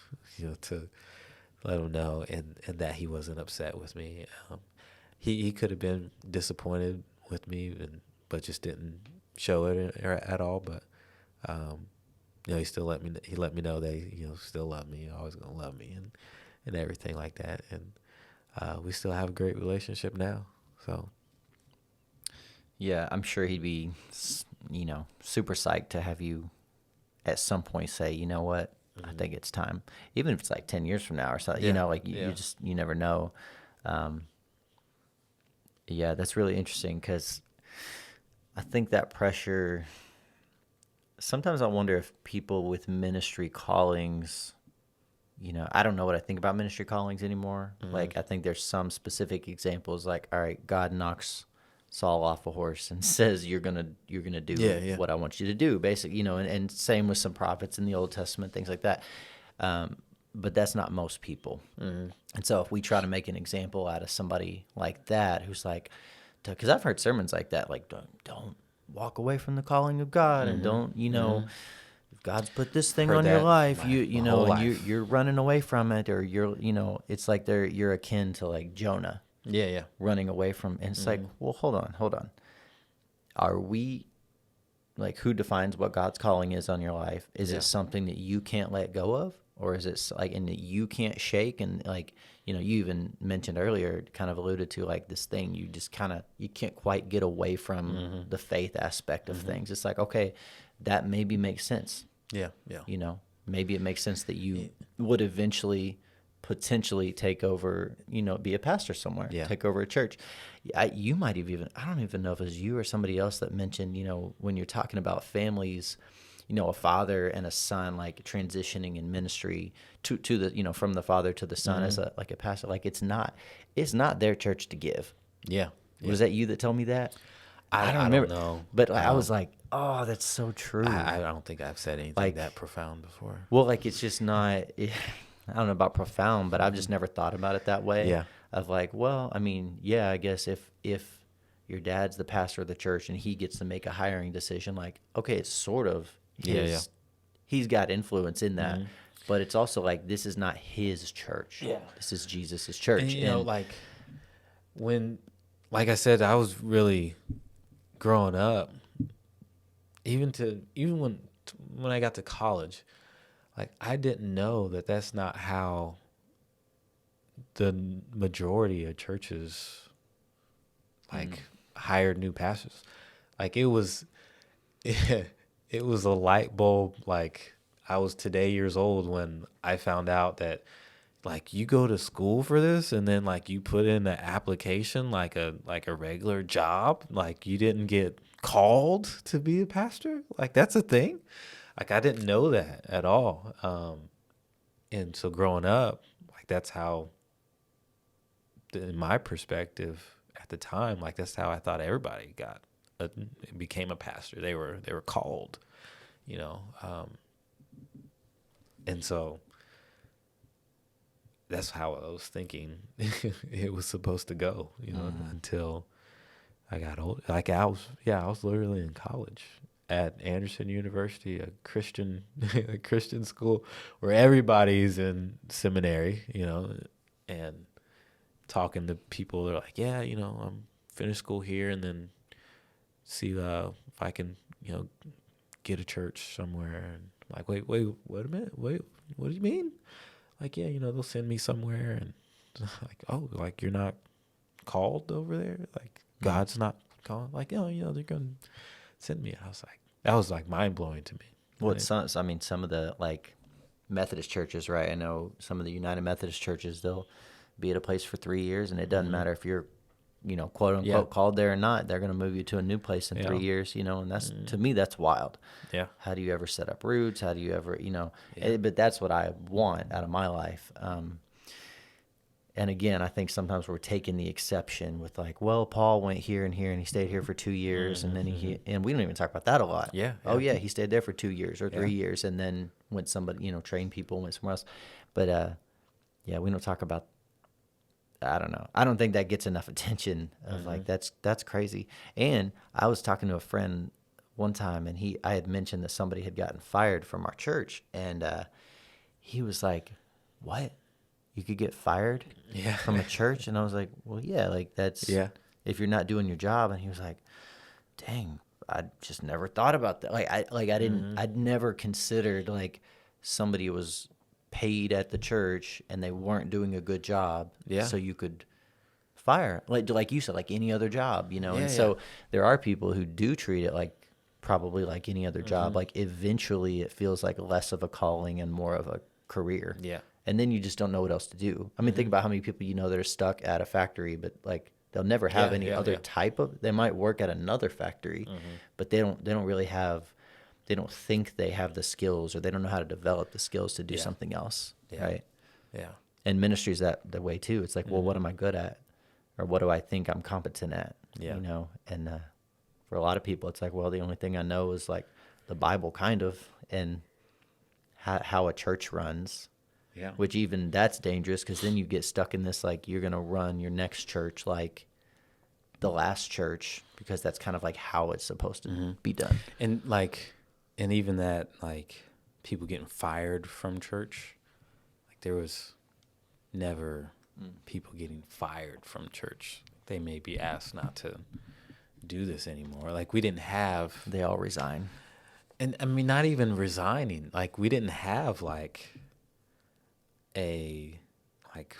to let him know, and that he wasn't upset with me. He could have been disappointed with me, but just didn't show it at all. But he still let me know they still love me, always gonna love me, and everything like that. And we still have a great relationship now. So yeah, I'm sure he'd be super psyched to have you at some point say, you know what, I think it's time, even if it's like 10 years from now or something. You never know. Yeah, that's really interesting, because I think that pressure. Sometimes I wonder if people with ministry callings, I don't know what I think about ministry callings anymore. Like, I think there's some specific examples, like, all right, God knocks Saul off a horse and says, you're gonna do what I want you to do, basically, and same with some prophets in the Old Testament, things like that. But that's not most people. And so if we try to make an example out of somebody like that, who's like, because I've heard sermons like that, like, don't walk away from the calling of God, and don't, if God's put this thing on your life, you're running away from it, or it's like you're akin to like Jonah, running away from, and it's like, well, hold on, are we, like, who defines what God's calling is on your life? Is it something that you can't let go of, or is it like, and that you can't shake? And like, you even mentioned earlier, kind of alluded to, like, this thing you just you can't quite get away from the faith aspect of things. It's like, okay, that maybe makes sense. Yeah. Maybe it makes sense that you would eventually potentially take over, be a pastor somewhere, take over a church. You might have even, I don't even know if it was you or somebody else that mentioned, when you're talking about families, a father and a son, like, transitioning in ministry to the, from the father to the son as a pastor, like, it's not their church to give. Yeah. Was that you that told me that? I don't remember. Know. But I was like, oh, that's so true. I don't think I've said anything that profound before. Well, like, it's just not, I don't know about profound, but I've just never thought about it that way. Yeah. Of like, well, I mean, yeah, I guess if your dad's the pastor of the church and he gets to make a hiring decision, like, okay, it's sort of he's got influence in that, but it's also like, this is not his church. Yeah. This is Jesus's church. And like I said, I was really growing up, even when I got to college, like, I didn't know that that's not how the majority of churches hired new pastors. Like, it was a light bulb, like, I was today years old when I found out that like you go to school for this and then like you put in an application like a regular job, like you didn't get called to be a pastor. Like that's a thing. Like I didn't know that at all. And so growing up, like that's how, in my perspective at the time, like that's how I thought everybody became a pastor. They were called, you know. And so that's how I was thinking it was supposed to go, you know, until I got old. Like I was literally in college at Anderson University, a Christian school where everybody's in seminary, you know, and talking to people. They're like, yeah, you know, I'm finished school here and then see if I can, you know, get a church somewhere. And I'm like, wait a minute. Wait, what do you mean? Like, yeah, you know, they'll send me somewhere. And like, oh, like you're not called over there? Like God's not calling? Like, oh, you know, they're going to send me. I was like, that was like mind blowing to me. Well, it's some of the like Methodist churches, right? I know some of the United Methodist churches, they'll be at a place for 3 years, and it doesn't matter if you're, you know, quote unquote called there or not. They're going to move you to a new place in 3 years, you know, and that's to me that's wild. Yeah. How do you ever set up roots? How do you ever, you know? But that's what I want out of my life. And again, I think sometimes we're taking the exception with like, well, Paul went here and here and he stayed here for 2 years, and then and we don't even talk about that a lot. Yeah. Oh yeah, he stayed there for 2 years or 3 years, and then went somebody, you know, trained people, went somewhere else. But yeah, we don't talk about. I don't know. I don't think that gets enough attention. Of like that's crazy. And I was talking to a friend one time, and I had mentioned that somebody had gotten fired from our church, and he was like, "What? You could get fired from a church?" And I was like, "Well, yeah, like that's if you're not doing your job." And he was like, "Dang, I just never thought about that. I'd never considered like somebody was paid at the church and they weren't doing a good job, so you could fire, like you said, like any other job, you know." So there are people who do treat it like probably like any other job. Like eventually it feels like less of a calling and more of a career. And then you just don't know what else to do. I mean, think about how many people you know that are stuck at a factory, but like they'll never have any other type of. They might work at another factory, but they don't really have. They don't think they have the skills, or they don't know how to develop the skills to do something else, right? Yeah. And ministry is that the way too. It's like, well, what am I good at, or what do I think I'm competent at? You know. And for a lot of people, it's like, well, the only thing I know is like the Bible, kind of, and how a church runs. Yeah. Which even that's dangerous, because then you get stuck in this like you're gonna run your next church like the last church, because that's kind of like how it's supposed to be done. And even that, like, people getting fired from church, like, there was never people getting fired from church. They may be asked not to do this anymore. Like, we didn't have... They all resign. And, I mean, not even resigning. Like, we didn't have, like, a, like,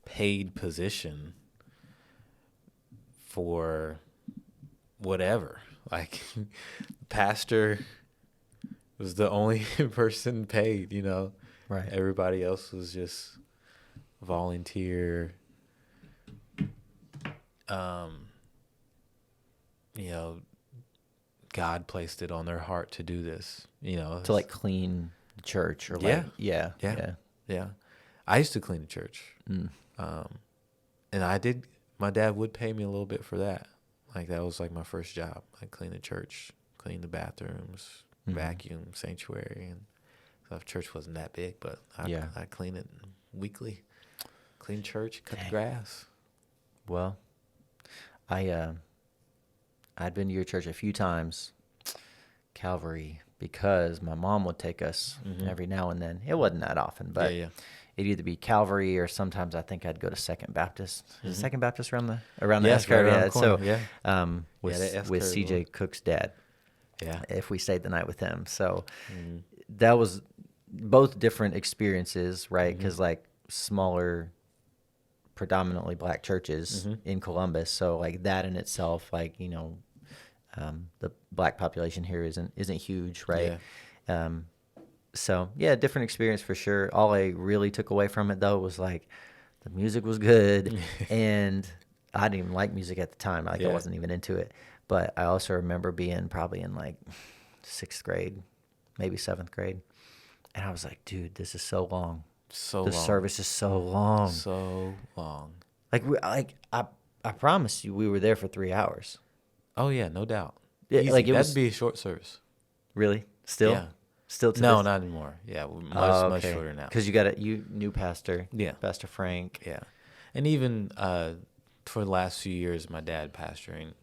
paid position for whatever. Like, pastor... was the only person paid, you know. Right. Everybody else was just volunteer. You know, God placed it on their heart to do this, you know. To like clean the church or like yeah. I used to clean the church. And my dad would pay me a little bit for that. Like that was like my first job. I cleaned the church, cleaned the bathrooms, vacuum sanctuary, and so church wasn't that big, but I clean it weekly, clean church, cut the grass. Well, I'd been to your church a few times, Calvary, because my mom would take us every now and then. It wasn't that often, but it'd either be Calvary or sometimes I think I'd go to Second Baptist. Is Second Baptist around the S curve? Right around the corner, with CJ Cook's dad. Yeah. If we stayed the night with him. So that was both different experiences, right? Because like smaller, predominantly black churches in Columbus. So like that in itself, like, you know, the black population here isn't huge, right? So yeah, different experience for sure. All I really took away from it though was like the music was good, and I didn't even like music at the time. Like I Yeah. wasn't even into it. But I also remember being probably in like 6th grade, maybe 7th grade, and I was like, dude, this is so long. So The long. service is so long. So long. I promise you, we were there for 3 hours. Oh yeah, no doubt. Yeah, Easy. like it That'd was be a short service. really still, Yeah. still to No, this. not anymore. Yeah, much shorter now. Because you new pastor, Yeah. Pastor Frank. Yeah, and even for the last few years, my dad pastoring,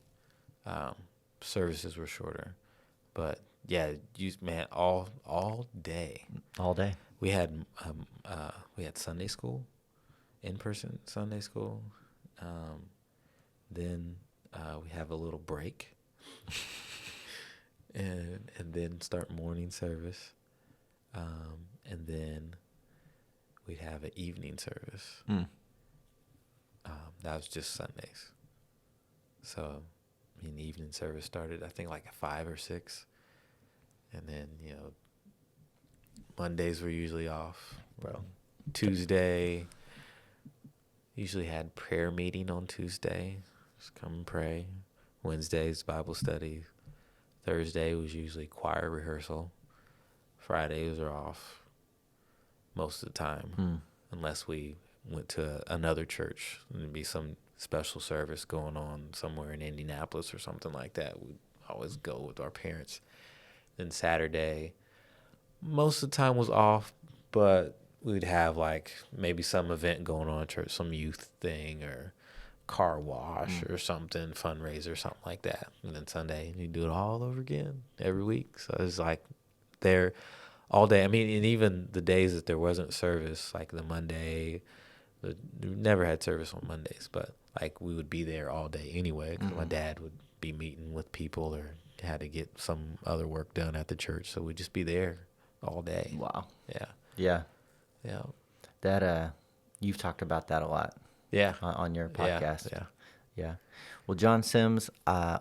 services were shorter, but yeah, all day. All day. We had Sunday school, in person Sunday school, then we have a little break, and then start morning service, and then we'd have an evening service. That was just Sundays. So, I mean, the evening service started, I think, like at 5 or 6. And then, Mondays were usually off. Bro. Tuesday, usually had prayer meeting on Tuesday. Just come and pray. Wednesdays, Bible study. Thursday was usually choir rehearsal. Fridays are off most of the time, unless we went to another church. There'd be some special service going on somewhere in Indianapolis or something like that. We'd always go with our parents. Then Saturday, most of the time was off, but we'd have like maybe some event going on at church, some youth thing or car wash or something, fundraiser, something like that. And then Sunday, you do it all over again every week. So it's like there all day. I mean, and even the days that there wasn't service, like the Monday, we never had service on Mondays, but like we would be there all day anyway, because my dad would be meeting with people or had to get some other work done at the church. So we'd just be there all day. Wow. Yeah. Yeah. Yeah. That you've talked about that a lot. Yeah. On your podcast. Yeah. Yeah. Well, John Sims,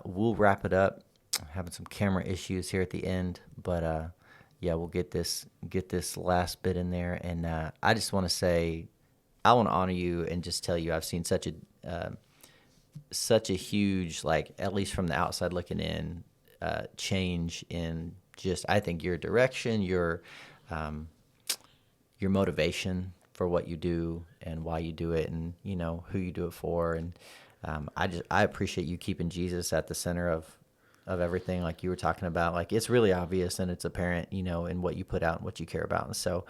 we'll wrap it up. I'm having some camera issues here at the end, but yeah, we'll get this last bit in there. And I just want to say, I want to honor you and just tell you, I've seen such a huge, like, at least from the outside looking in, change in just, I think, your direction, your motivation for what you do and why you do it, and who you do it for. And I appreciate you keeping Jesus at the center of everything, like you were talking about. Like, it's really obvious and it's apparent, in what you put out and what you care about. And so,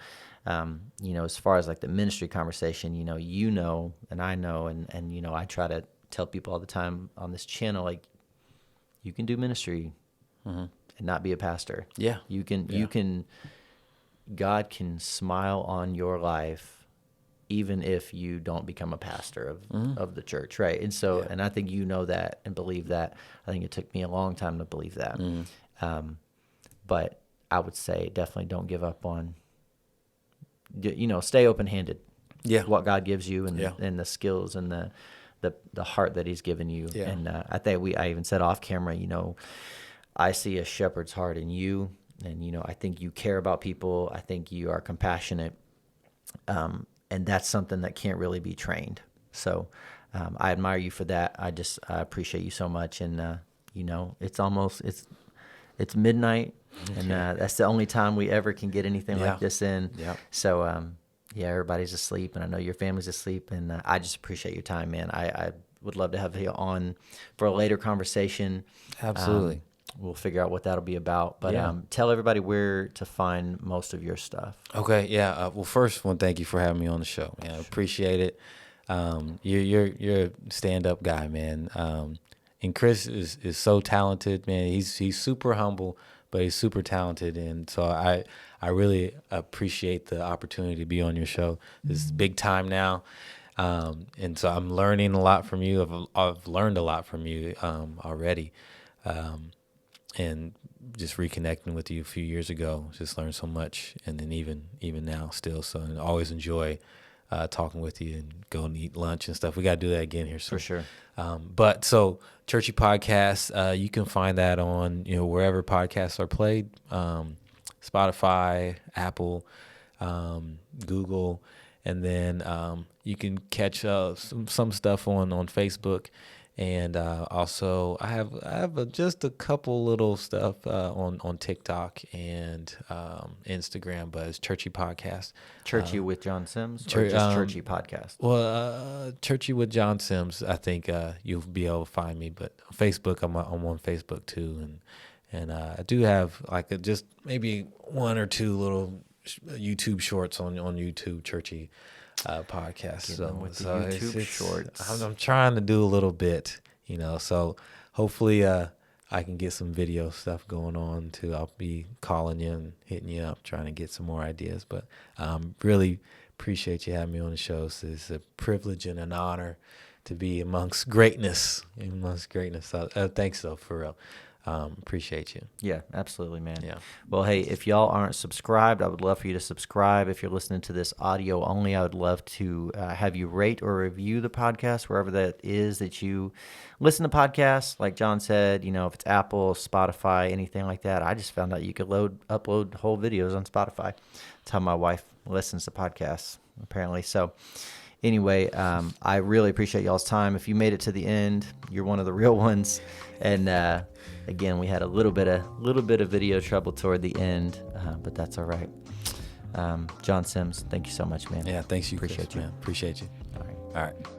as far as like the ministry conversation, and I know, and I try to tell people all the time on this channel, like, you can do ministry and not be a pastor. Yeah. You can, God can smile on your life even if you don't become a pastor of the church, right? And so, and I think that and believe that. I think it took me a long time to believe that. But I would say definitely don't give up on, stay open-handed. Yeah. What God gives you and the skills and the heart that He's given you. Yeah. And I think I even said off camera, I see a shepherd's heart in you. And, I think you care about people. I think you are compassionate. And that's something that can't really be trained. So I admire you for that. I appreciate you so much. And, it's midnight. And that's the only time we ever can get anything like this in. Yeah. So, everybody's asleep. And I know your family's asleep. And I just appreciate your time, man. I would love to have you on for a later conversation. Absolutely. We'll figure out what that'll be about. But tell everybody where to find most of your stuff. Okay, yeah. Well, first, I want to thank you for having me on the show, man. I appreciate it. You're a stand-up guy, man. And Chris is so talented, man. He's super humble, but he's super talented, and so I really appreciate the opportunity to be on your show. It's big time now. And so I'm learning a lot from you. I've learned a lot from you already. And just reconnecting with you a few years ago, just learned so much, and then even now still. So I always enjoy talking with you and go and eat lunch and stuff. We got to do that again here soon. For sure. But so Churchy Podcast, you can find that on wherever podcasts are played. Spotify, Apple, Google, and then you can catch some stuff on Facebook. And also, I have just a couple little stuff on TikTok and Instagram, but it's Churchy Podcast. Churchy with John Sims, or just Churchy Podcast? Well, Churchy with John Sims. I think you'll be able to find me. But Facebook, I'm on Facebook too, and I do have like just maybe one or two little YouTube shorts on YouTube, Churchy podcast. So YouTube shorts. I'm trying to do a little bit, so hopefully I can get some video stuff going on too. I'll be calling you and hitting you up, trying to get some more ideas. But really appreciate you having me on the show. So it's a privilege and an honor to be amongst greatness. Thanks though, for real. Appreciate you. Yeah, absolutely, man. Yeah. Well, hey, if y'all aren't subscribed, I would love for you to subscribe. If you're listening to this audio only, I would love to have you rate or review the podcast wherever that is that you listen to podcasts. Like John said, if it's Apple, Spotify, anything like that. I just found out you could upload whole videos on Spotify. That's how my wife listens to podcasts, apparently. So anyway, I really appreciate y'all's time. If you made it to the end, you're one of the real ones. And again, we had a little bit of video trouble toward the end, but that's all right. John Sims, thank you so much, man. Yeah, thanks you. Appreciate Chris, you. Man. Appreciate you. All right. All right.